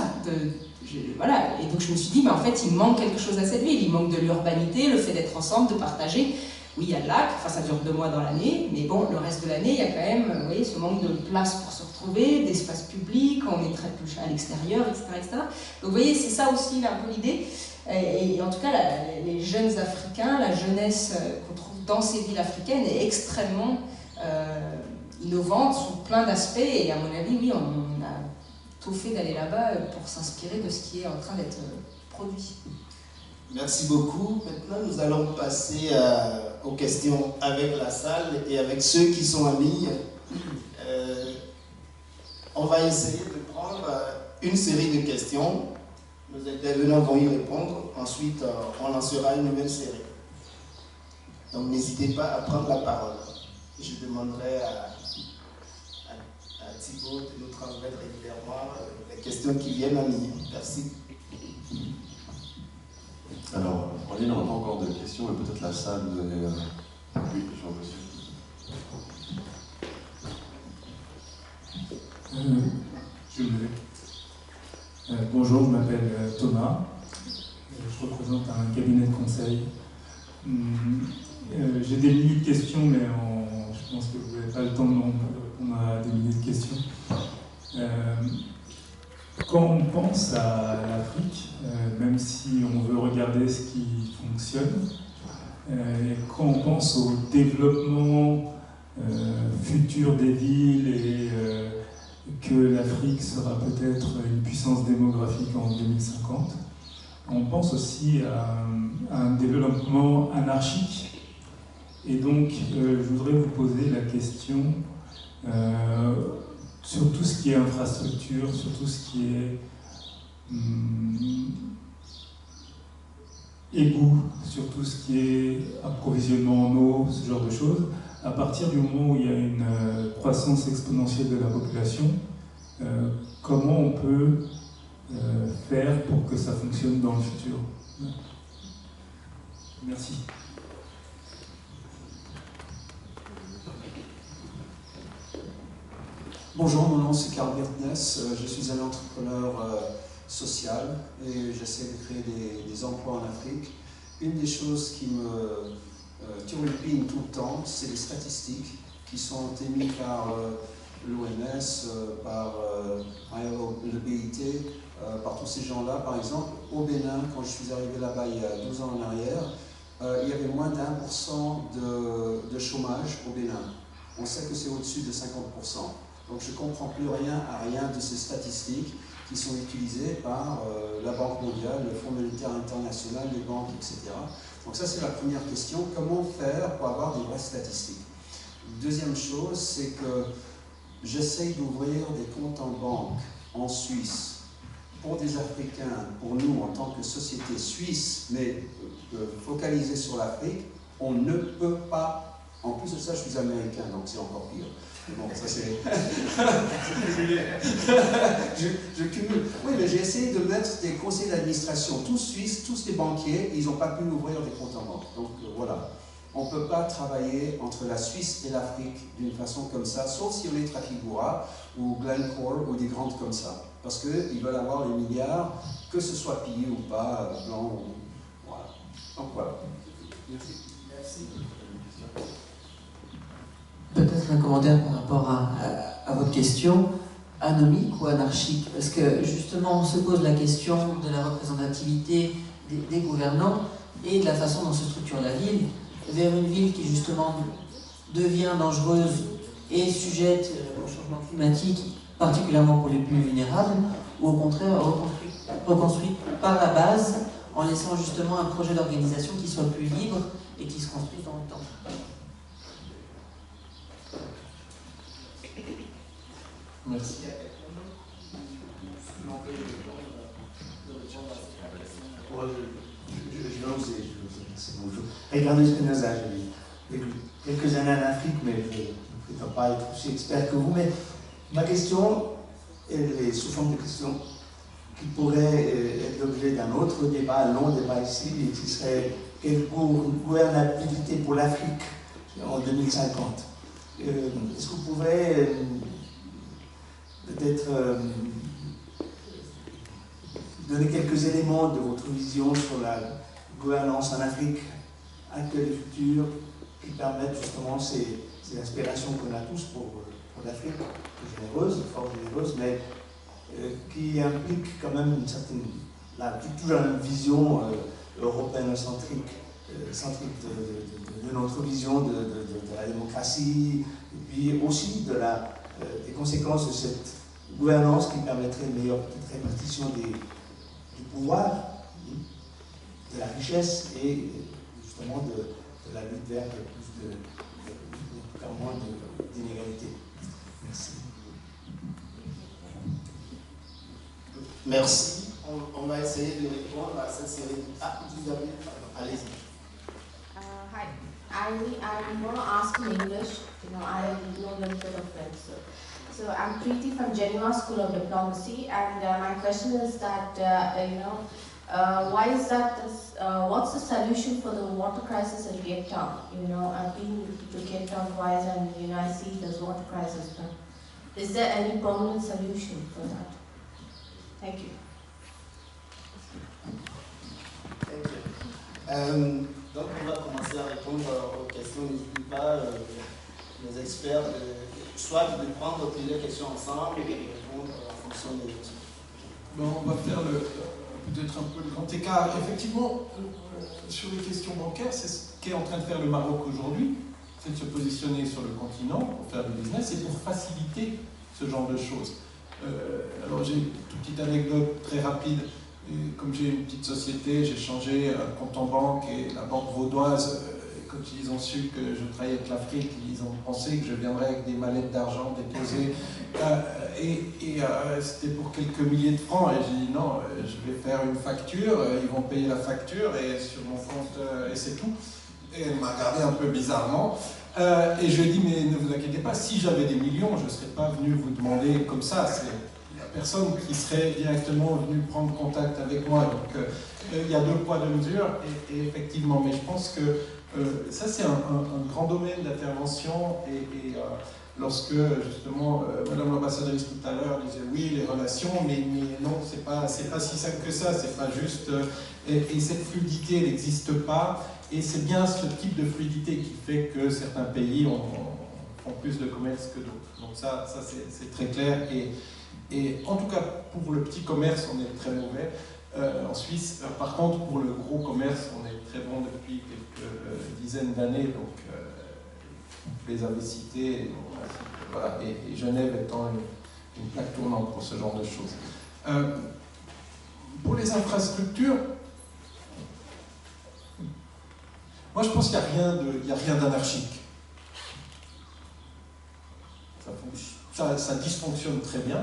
Voilà. Et donc je me suis dit, mais en fait, il manque quelque chose à cette ville. Il manque de l'urbanité, le fait d'être ensemble, de partager. Oui, il y a le lac, enfin ça dure 2 mois dans l'année, mais bon, le reste de l'année, il y a quand même, vous voyez, ce manque de place pour se retrouver, d'espace public, on est très peu à l'extérieur, etc., etc. Donc vous voyez, c'est ça aussi un peu l'idée. Et en tout cas, les jeunes Africains, la jeunesse qu'on trouve dans ces villes africaines est extrêmement innovante, sous plein d'aspects, et à mon avis, oui, on a tout fait d'aller là-bas pour s'inspirer de ce qui est en train d'être produit. Merci beaucoup. Maintenant, nous allons passer aux questions avec la salle et avec ceux qui sont en ligne. On va essayer de prendre une série de questions. Nos intervenants vont y répondre. Ensuite, on lancera une nouvelle série. Donc, n'hésitez pas à prendre la parole. Je demanderai à Thibaut de nous transmettre régulièrement les questions qui viennent en ligne. Merci. Alors, en ligne, on n'a pas encore de questions, mais peut-être la salle, vous avez... Oui, Jean-Monsieur. Bonjour, je m'appelle Thomas. Je représente un cabinet de conseil. J'ai des milliers de questions, mais je pense que vous n'avez pas le temps de répondre à des milliers de questions. Quand on pense à l'Afrique, même si on veut regarder ce qui fonctionne, quand on pense au développement futur des villes et que l'Afrique sera peut-être une puissance démographique en 2050, on pense aussi à un développement anarchique. Et donc, je voudrais vous poser la question sur tout ce qui est infrastructure, sur tout ce qui est égout, sur tout ce qui est approvisionnement en eau, ce genre de choses. À partir du moment où il y a une croissance exponentielle de la population, comment on peut faire pour que ça fonctionne dans le futur? Merci. Bonjour, mon nom c'est Karl Birtness, je suis un entrepreneur social et j'essaie de créer des emplois en Afrique. Une des choses qui me turlupine tout le temps, c'est les statistiques qui sont émises par l'OMS, par le BIT, par tous ces gens-là. Par exemple, au Bénin, quand je suis arrivé là-bas il y a 12 ans en arrière, il y avait moins d'1% de chômage au Bénin. On sait que c'est au-dessus de 50%. Donc je ne comprends plus rien à rien de ces statistiques qui sont utilisées par la Banque mondiale, le Fonds monétaire international, les banques, etc. Donc ça c'est la première question, comment faire pour avoir des vraies statistiques? Deuxième chose, c'est que j'essaye d'ouvrir des comptes en banque en Suisse pour des Africains, pour nous en tant que société suisse, mais focalisée sur l'Afrique, on ne peut pas. En plus de ça, je suis américain, donc c'est encore pire. Bon, ça c'est... je cumule. Oui, mais j'ai essayé de mettre des conseils d'administration, tous suisses, tous des banquiers, ils n'ont pas pu ouvrir des comptes en banque. Donc voilà. On ne peut pas travailler entre la Suisse et l'Afrique d'une façon comme ça, sauf si on est Trafigura ou Glencore ou des grandes comme ça. Parce qu'ils veulent avoir les milliards, que ce soit pillé ou pas, blanc ou... Voilà. Donc voilà. Merci. Merci. Peut-être un commentaire par rapport à votre question, anomique ou anarchique, parce que justement on se pose la question de la représentativité des gouvernants et de la façon dont se structure la ville, vers une ville qui justement devient dangereuse et sujette au changement climatique, particulièrement pour les plus vulnérables, ou au contraire reconstruite par la base en laissant justement un projet d'organisation qui soit plus libre et qui se construise dans le temps. Merci. Je vais oser, c'est bonjour. Regardez Spinoza, j'ai vécu quelques années en Afrique, mais je ne prétends pas être aussi expert que vous. Mais ma question, elle est sous forme de question qui pourrait être l'objet d'un autre débat, un long débat ici, et qui serait quelle gouvernabilité pour l'Afrique en 2050. Est-ce que vous pouvez peut-être donner quelques éléments de votre vision sur la gouvernance en Afrique actuelle et future qui permettent justement ces aspirations qu'on a tous pour l'Afrique, généreuse, fort généreuse, mais qui implique quand même une certaine, toujours une vision européenne-centrique, centrique de notre vision de la démocratie, et puis aussi des conséquences de cette gouvernance qui permettrait une meilleure répartition du pouvoir, de la richesse et justement de la lutte vers plus moins d'inégalité. Merci. Merci. On va essayer de répondre à cette série. Ah, vous avez... Allez-y. Hi. I'm going to ask in English. I know a little bit of French. So I'm Preeti from Geneva School of Diplomacy, and my question is that, why is that, what's the solution for the water crisis in Cape Town? I've been to Cape Town twice, and I see there's water crisis, but is there any permanent solution for that? Thank you. Thank you. Donc on va commencer à répondre aux questions. N'hésitez pas, les experts, soit de prendre plusieurs questions ensemble et de répondre en fonction des questions. Bon, on va faire peut-être un peu le grand écart. Effectivement, sur les questions bancaires, c'est ce qu'est en train de faire le Maroc aujourd'hui, c'est de se positionner sur le continent pour faire du business et pour faciliter ce genre de choses. Alors j'ai une toute petite anecdote très rapide. Et comme j'ai une petite société, j'ai changé un compte en banque et la banque vaudoise, quand ils ont su que je travaillais avec l'Afrique, ils ont pensé que je viendrais avec des mallettes d'argent déposées. C'était pour quelques milliers de francs. Et j'ai dit non, je vais faire une facture, ils vont payer la facture et sur mon compte, et c'est tout. Et elle m'a regardé un peu bizarrement. Et je lui ai dit, mais ne vous inquiétez pas, si j'avais des millions, je ne serais pas venu vous demander comme ça. Il n'y a personne qui serait directement venu prendre contact avec moi. Donc il y a 2 poids, 2 mesures. Et effectivement, mais je pense que ça, c'est un grand domaine d'intervention. Lorsque, justement, Madame l'ambassadrice tout à l'heure disait oui, les relations, mais non, c'est pas si simple que ça. C'est pas juste. Et cette fluidité, elle n'existe pas. Et c'est bien ce type de fluidité qui fait que certains pays font plus de commerce que d'autres. Donc ça c'est très clair. Et en tout cas, pour le petit commerce, on est très mauvais en Suisse. Par contre, pour le gros commerce, on est très bon depuis quelques dizaines d'années. Donc, vous les avez cités. Voilà. Et Genève étant une plaque tournante pour ce genre de choses. Pour les infrastructures, moi, je pense qu'il n'y a rien d'anarchique. Ça dysfonctionne très bien,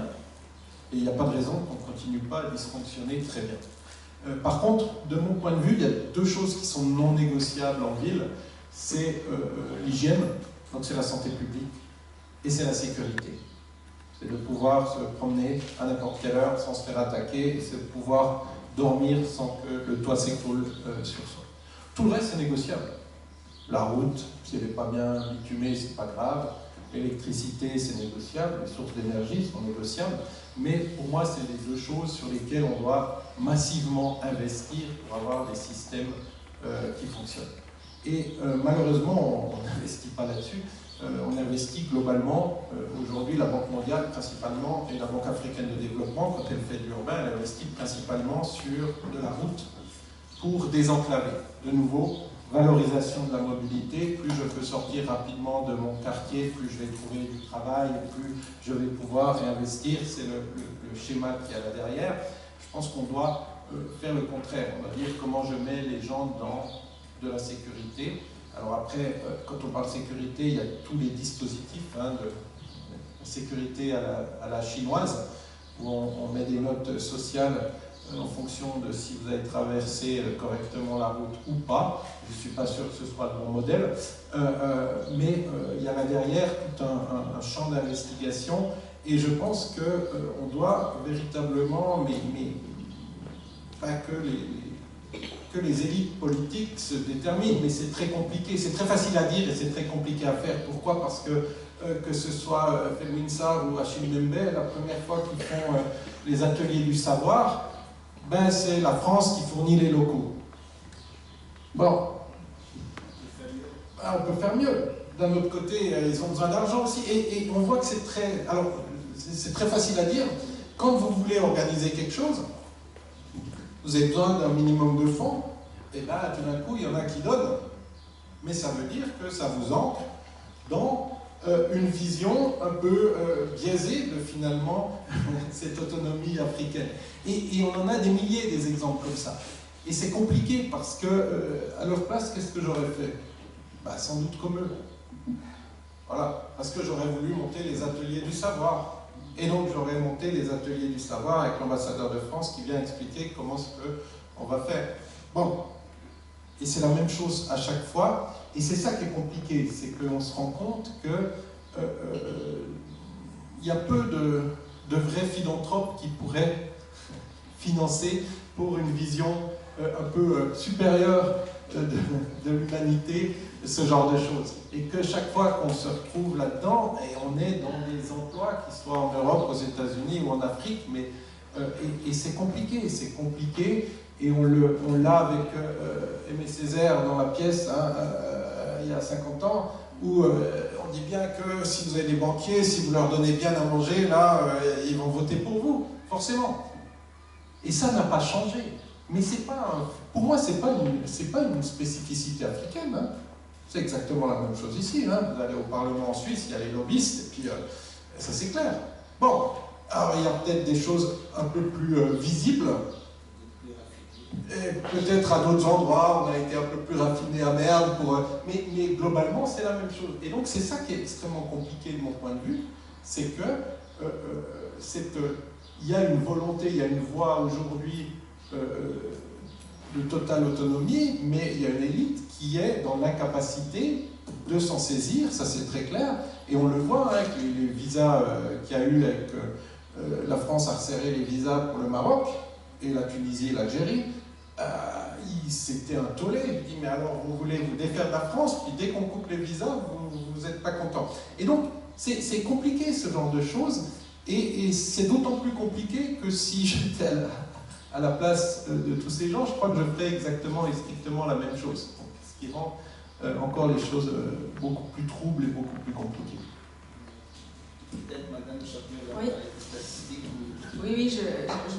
et il n'y a pas de raison qu'on ne continue pas à dysfonctionner très bien. Par contre, de mon point de vue, il y a 2 choses qui sont non négociables en ville. C'est l'hygiène, donc c'est la santé publique, et c'est la sécurité. C'est de pouvoir se promener à n'importe quelle heure sans se faire attaquer, et c'est de pouvoir dormir sans que le toit s'écroule sur soi. Tout le reste, c'est négociable. La route, si elle n'est pas bien bitumée, c'est pas grave. L'électricité, c'est négociable. Les sources d'énergie sont négociables. Mais pour moi, c'est les 2 choses sur lesquelles on doit massivement investir pour avoir des systèmes qui fonctionnent. Et malheureusement, on n'investit pas là-dessus. On investit globalement. Aujourd'hui, la Banque mondiale, principalement, et la Banque africaine de développement, quand elle fait de l'urbain, elle investit principalement sur de la route, pour désenclaver. De nouveau, valorisation de la mobilité. Plus je peux sortir rapidement de mon quartier, plus je vais trouver du travail, plus je vais pouvoir réinvestir. C'est le schéma qu'il y a là derrière. Je pense qu'on doit faire le contraire. On va dire comment je mets les gens dans de la sécurité. Alors après, quand on parle de sécurité, il y a tous les dispositifs de sécurité à la chinoise, où on met des notes sociales en fonction de si vous avez traversé correctement la route ou pas. Je ne suis pas sûr que ce soit le bon modèle, mais il y a là derrière tout un champ d'investigation, et je pense qu'on doit véritablement, mais pas que les élites politiques se déterminent, mais c'est très compliqué, c'est très facile à dire et c'est très compliqué à faire. Pourquoi? Parce que ce soit Felwine Sarr ou Achille Mbembe, la première fois qu'ils font les ateliers du savoir, c'est la France qui fournit les locaux. Bon, on peut faire mieux. D'un autre côté, ils ont besoin d'argent aussi. Et on voit que c'est très... Alors, c'est très facile à dire. Quand vous voulez organiser quelque chose, vous avez besoin d'un minimum de fonds, et tout d'un coup, il y en a qui donnent. Mais ça veut dire que ça vous ancre dans une vision un peu biaisée de finalement cette autonomie africaine. Et on en a des milliers des exemples comme ça. Et c'est compliqué parce que, à leur place, qu'est-ce que j'aurais fait? Sans doute comme eux. Voilà, parce que j'aurais voulu monter les ateliers du savoir. Et donc j'aurais monté les ateliers du savoir avec l'ambassadeur de France qui vient expliquer comment ce qu'on va faire. Bon, et c'est la même chose à chaque fois. Et c'est ça qui est compliqué, c'est qu'on se rend compte que il y a peu de vrais philanthropes qui pourraient financer pour une vision un peu supérieure de l'humanité ce genre de choses. Et que chaque fois qu'on se retrouve là-dedans, et on est dans des emplois qui soient en Europe, aux États-Unis ou en Afrique, mais et c'est compliqué, et on l'a avec Aimé Césaire dans la pièce il y a 50 ans, où on dit bien que si vous avez des banquiers, si vous leur donnez bien à manger, là, ils vont voter pour vous, forcément. Et ça n'a pas changé. Mais c'est pas, pour moi, c'est pas une spécificité africaine. Hein. C'est exactement la même chose ici. Hein. Vous allez au Parlement en Suisse, il y a les lobbyistes, et puis ça c'est clair. Bon, alors il y a peut-être des choses un peu plus visibles. Et peut-être à d'autres endroits, on a été un peu plus raffiné à merde, mais globalement, c'est la même chose. Et donc, c'est ça qui est extrêmement compliqué de mon point de vue, c'est que il y a une volonté, il y a une voie aujourd'hui de totale autonomie, mais il y a une élite qui est dans l'incapacité de s'en saisir, ça c'est très clair, et on le voit hein, avec les visas qu'il y a eu, avec la France a resserré les visas pour le Maroc, et la Tunisie et l'Algérie. C'était un tollé. Il dit, mais alors vous voulez vous défaire de la France, puis dès qu'on coupe les visas, vous n'êtes pas content. Et donc, c'est compliqué ce genre de choses, et c'est d'autant plus compliqué que si j'étais à la place de tous ces gens, je crois que je ferais exactement et strictement la même chose. Donc, ce qui rend encore les choses beaucoup plus troubles et beaucoup plus compliquées. Peut-être Madame Chapelle, oui. Oui,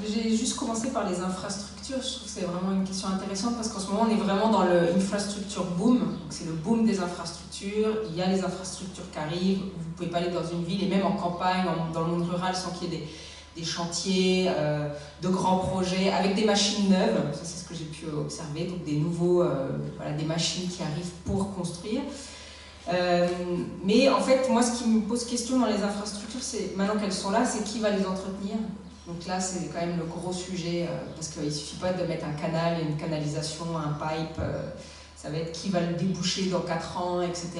j'ai juste commencé par les infrastructures. Je trouve que c'est vraiment une question intéressante parce qu'en ce moment, on est vraiment dans l'infrastructure boom. Donc, c'est le boom des infrastructures. Il y a les infrastructures qui arrivent. Vous ne pouvez pas aller dans une ville et même en campagne, dans le monde rural, sans qu'il y ait des chantiers, de grands projets avec des machines neuves. Ça, c'est ce que j'ai pu observer. Donc, des des machines qui arrivent pour construire. Mais en fait, moi, ce qui me pose question dans les infrastructures, c'est maintenant qu'elles sont là, c'est qui va les entretenir. Donc là, c'est quand même le gros sujet, parce qu'il ne suffit pas de mettre un canal, une canalisation, un pipe, ça va être qui va le déboucher dans 4 ans, etc.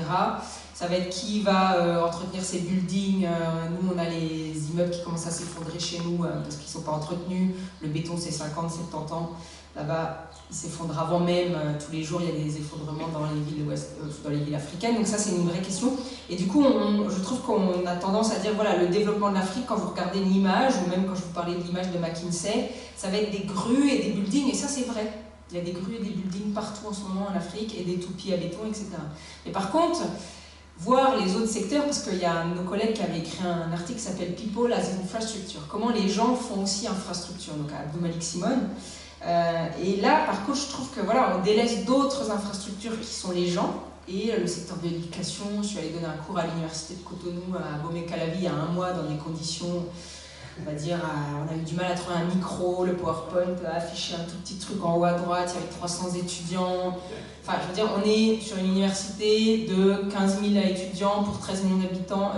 Ça va être qui va entretenir ces buildings. Nous, on a les immeubles qui commencent à s'effondrer chez nous parce qu'ils ne sont pas entretenus. Le béton, c'est 50, 70 ans. Là-bas, il s'effondre avant même. Tous les jours, il y a des effondrements dans les villes africaines. Donc ça, c'est une vraie question. Et du coup, je trouve qu'on a tendance à dire, voilà, le développement de l'Afrique, quand vous regardez une image, ou même quand je vous parlais de l'image de McKinsey, ça va être des grues et des buildings. Et ça, c'est vrai. Il y a des grues et des buildings partout en ce moment en Afrique, et des toupies à béton, etc. Mais par contre, voir les autres secteurs, parce qu'il y a un de nos collègues qui avait écrit un article qui s'appelle People as Infrastructure. Comment les gens font aussi infrastructure. Donc, Abdou Malik Simone. Et là, par contre, je trouve que voilà, on délaisse d'autres infrastructures qui sont les gens et le secteur de l'éducation. Je suis allée donner un cours à l'université de Cotonou à Bomé-Calavi il y a 1 mois dans des conditions, on va dire, on a eu du mal à trouver un micro, le PowerPoint a affiché un tout petit truc en haut à droite, il y avait 300 étudiants. Enfin, je veux dire, on est sur une université de 15 000 étudiants pour 13 millions d'habitants,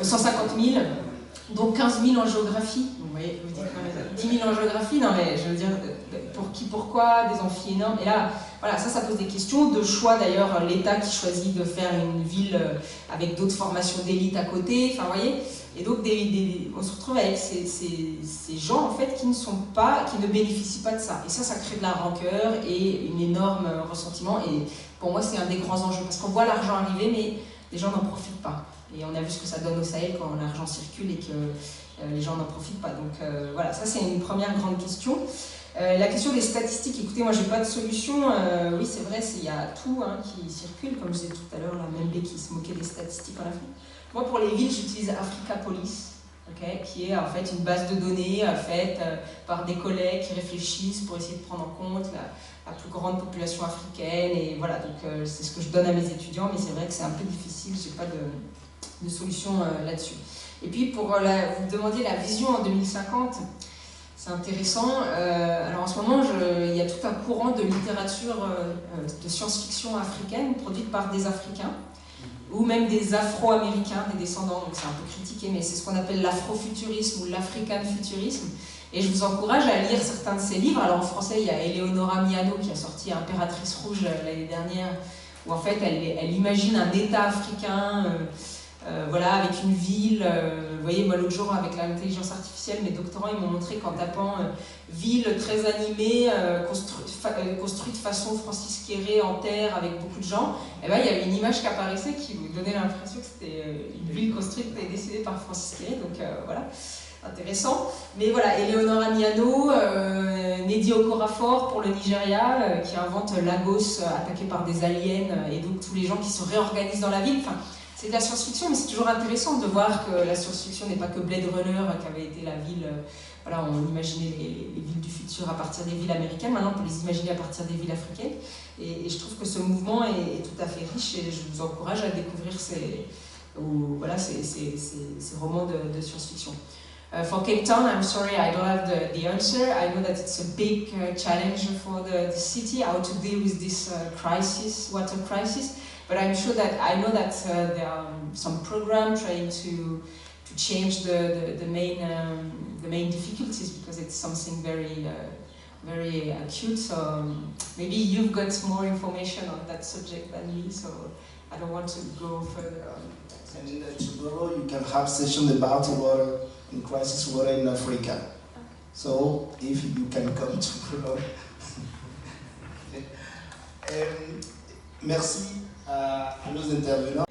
150 000. Donc 15 000 en géographie, vous voyez, vous dites 10 000 en géographie, non mais je veux dire, pour qui, pourquoi, des amphis énormes. Et là, voilà, ça pose des questions de choix d'ailleurs, l'État qui choisit de faire une ville avec d'autres formations d'élite à côté, enfin vous voyez. Et donc on se retrouve avec ces gens en fait qui ne bénéficient pas de ça. Et ça crée de la rancœur et une énorme ressentiment. Et pour moi, c'est un des grands enjeux, parce qu'on voit l'argent arriver, mais les gens n'en profitent pas. Et on a vu ce que ça donne au Sahel quand l'argent circule et que les gens n'en profitent pas. Donc voilà, ça c'est une première grande question. La question des statistiques, écoutez, moi j'ai pas de solution. Oui, c'est vrai, il y a tout qui circule, comme je disais tout à l'heure, la même qui se moquait des statistiques en Afrique. Moi pour les villes, j'utilise Africapolis, qui est en fait une base de données faite par des collègues qui réfléchissent pour essayer de prendre en compte la plus grande population africaine. Et voilà, donc c'est ce que je donne à mes étudiants, mais c'est vrai que c'est un peu difficile, j'ai pas de solution là-dessus. Et puis pour vous demandiez la vision en 2050, c'est intéressant. Alors en ce moment, il y a tout un courant de littérature de science-fiction africaine produite par des Africains ou même des Afro-Américains, des descendants, donc c'est un peu critiqué, mais c'est ce qu'on appelle l'afrofuturisme ou l'african futurisme. Et je vous encourage à lire certains de ces livres. Alors en français, il y a Eleonora Miano qui a sorti Impératrice Rouge l'année dernière, où en fait elle imagine un État africain, voilà, avec une ville. Vous voyez, moi l'autre jour avec l'intelligence artificielle, mes doctorants ils m'ont montré qu'en tapant ville très animée, construite façon Francis Quéré en terre avec beaucoup de gens, et ben, il y avait une image qui apparaissait qui vous donnait l'impression que c'était une ville construite et dessinée par Francis Quéré. Donc voilà. Intéressant. Mais voilà, Eleonora Miano, Nnedi Okorafor pour le Nigeria, qui invente Lagos attaqué par des aliens, et donc tous les gens qui se réorganisent dans la ville. Enfin, c'est de la science-fiction, mais c'est toujours intéressant de voir que la science-fiction n'est pas que Blade Runner, qui avait été la ville, voilà, on imaginait les villes du futur à partir des villes américaines, maintenant on peut les imaginer à partir des villes africaines, et je trouve que ce mouvement est tout à fait riche, et je vous encourage à découvrir ces romans de science-fiction. For Cape Town, I'm sorry I don't have the answer. I know that it's a big challenge for the city, how to deal with this water crisis. But I'm sure that I know that there are some programs trying to change the main difficulties, because it's something very acute. So maybe you've got more information on that subject than me. So I don't want to go further on. And tomorrow you can have session about water and crisis water in Africa. So if you can come tomorrow. Merci à nos intervenants.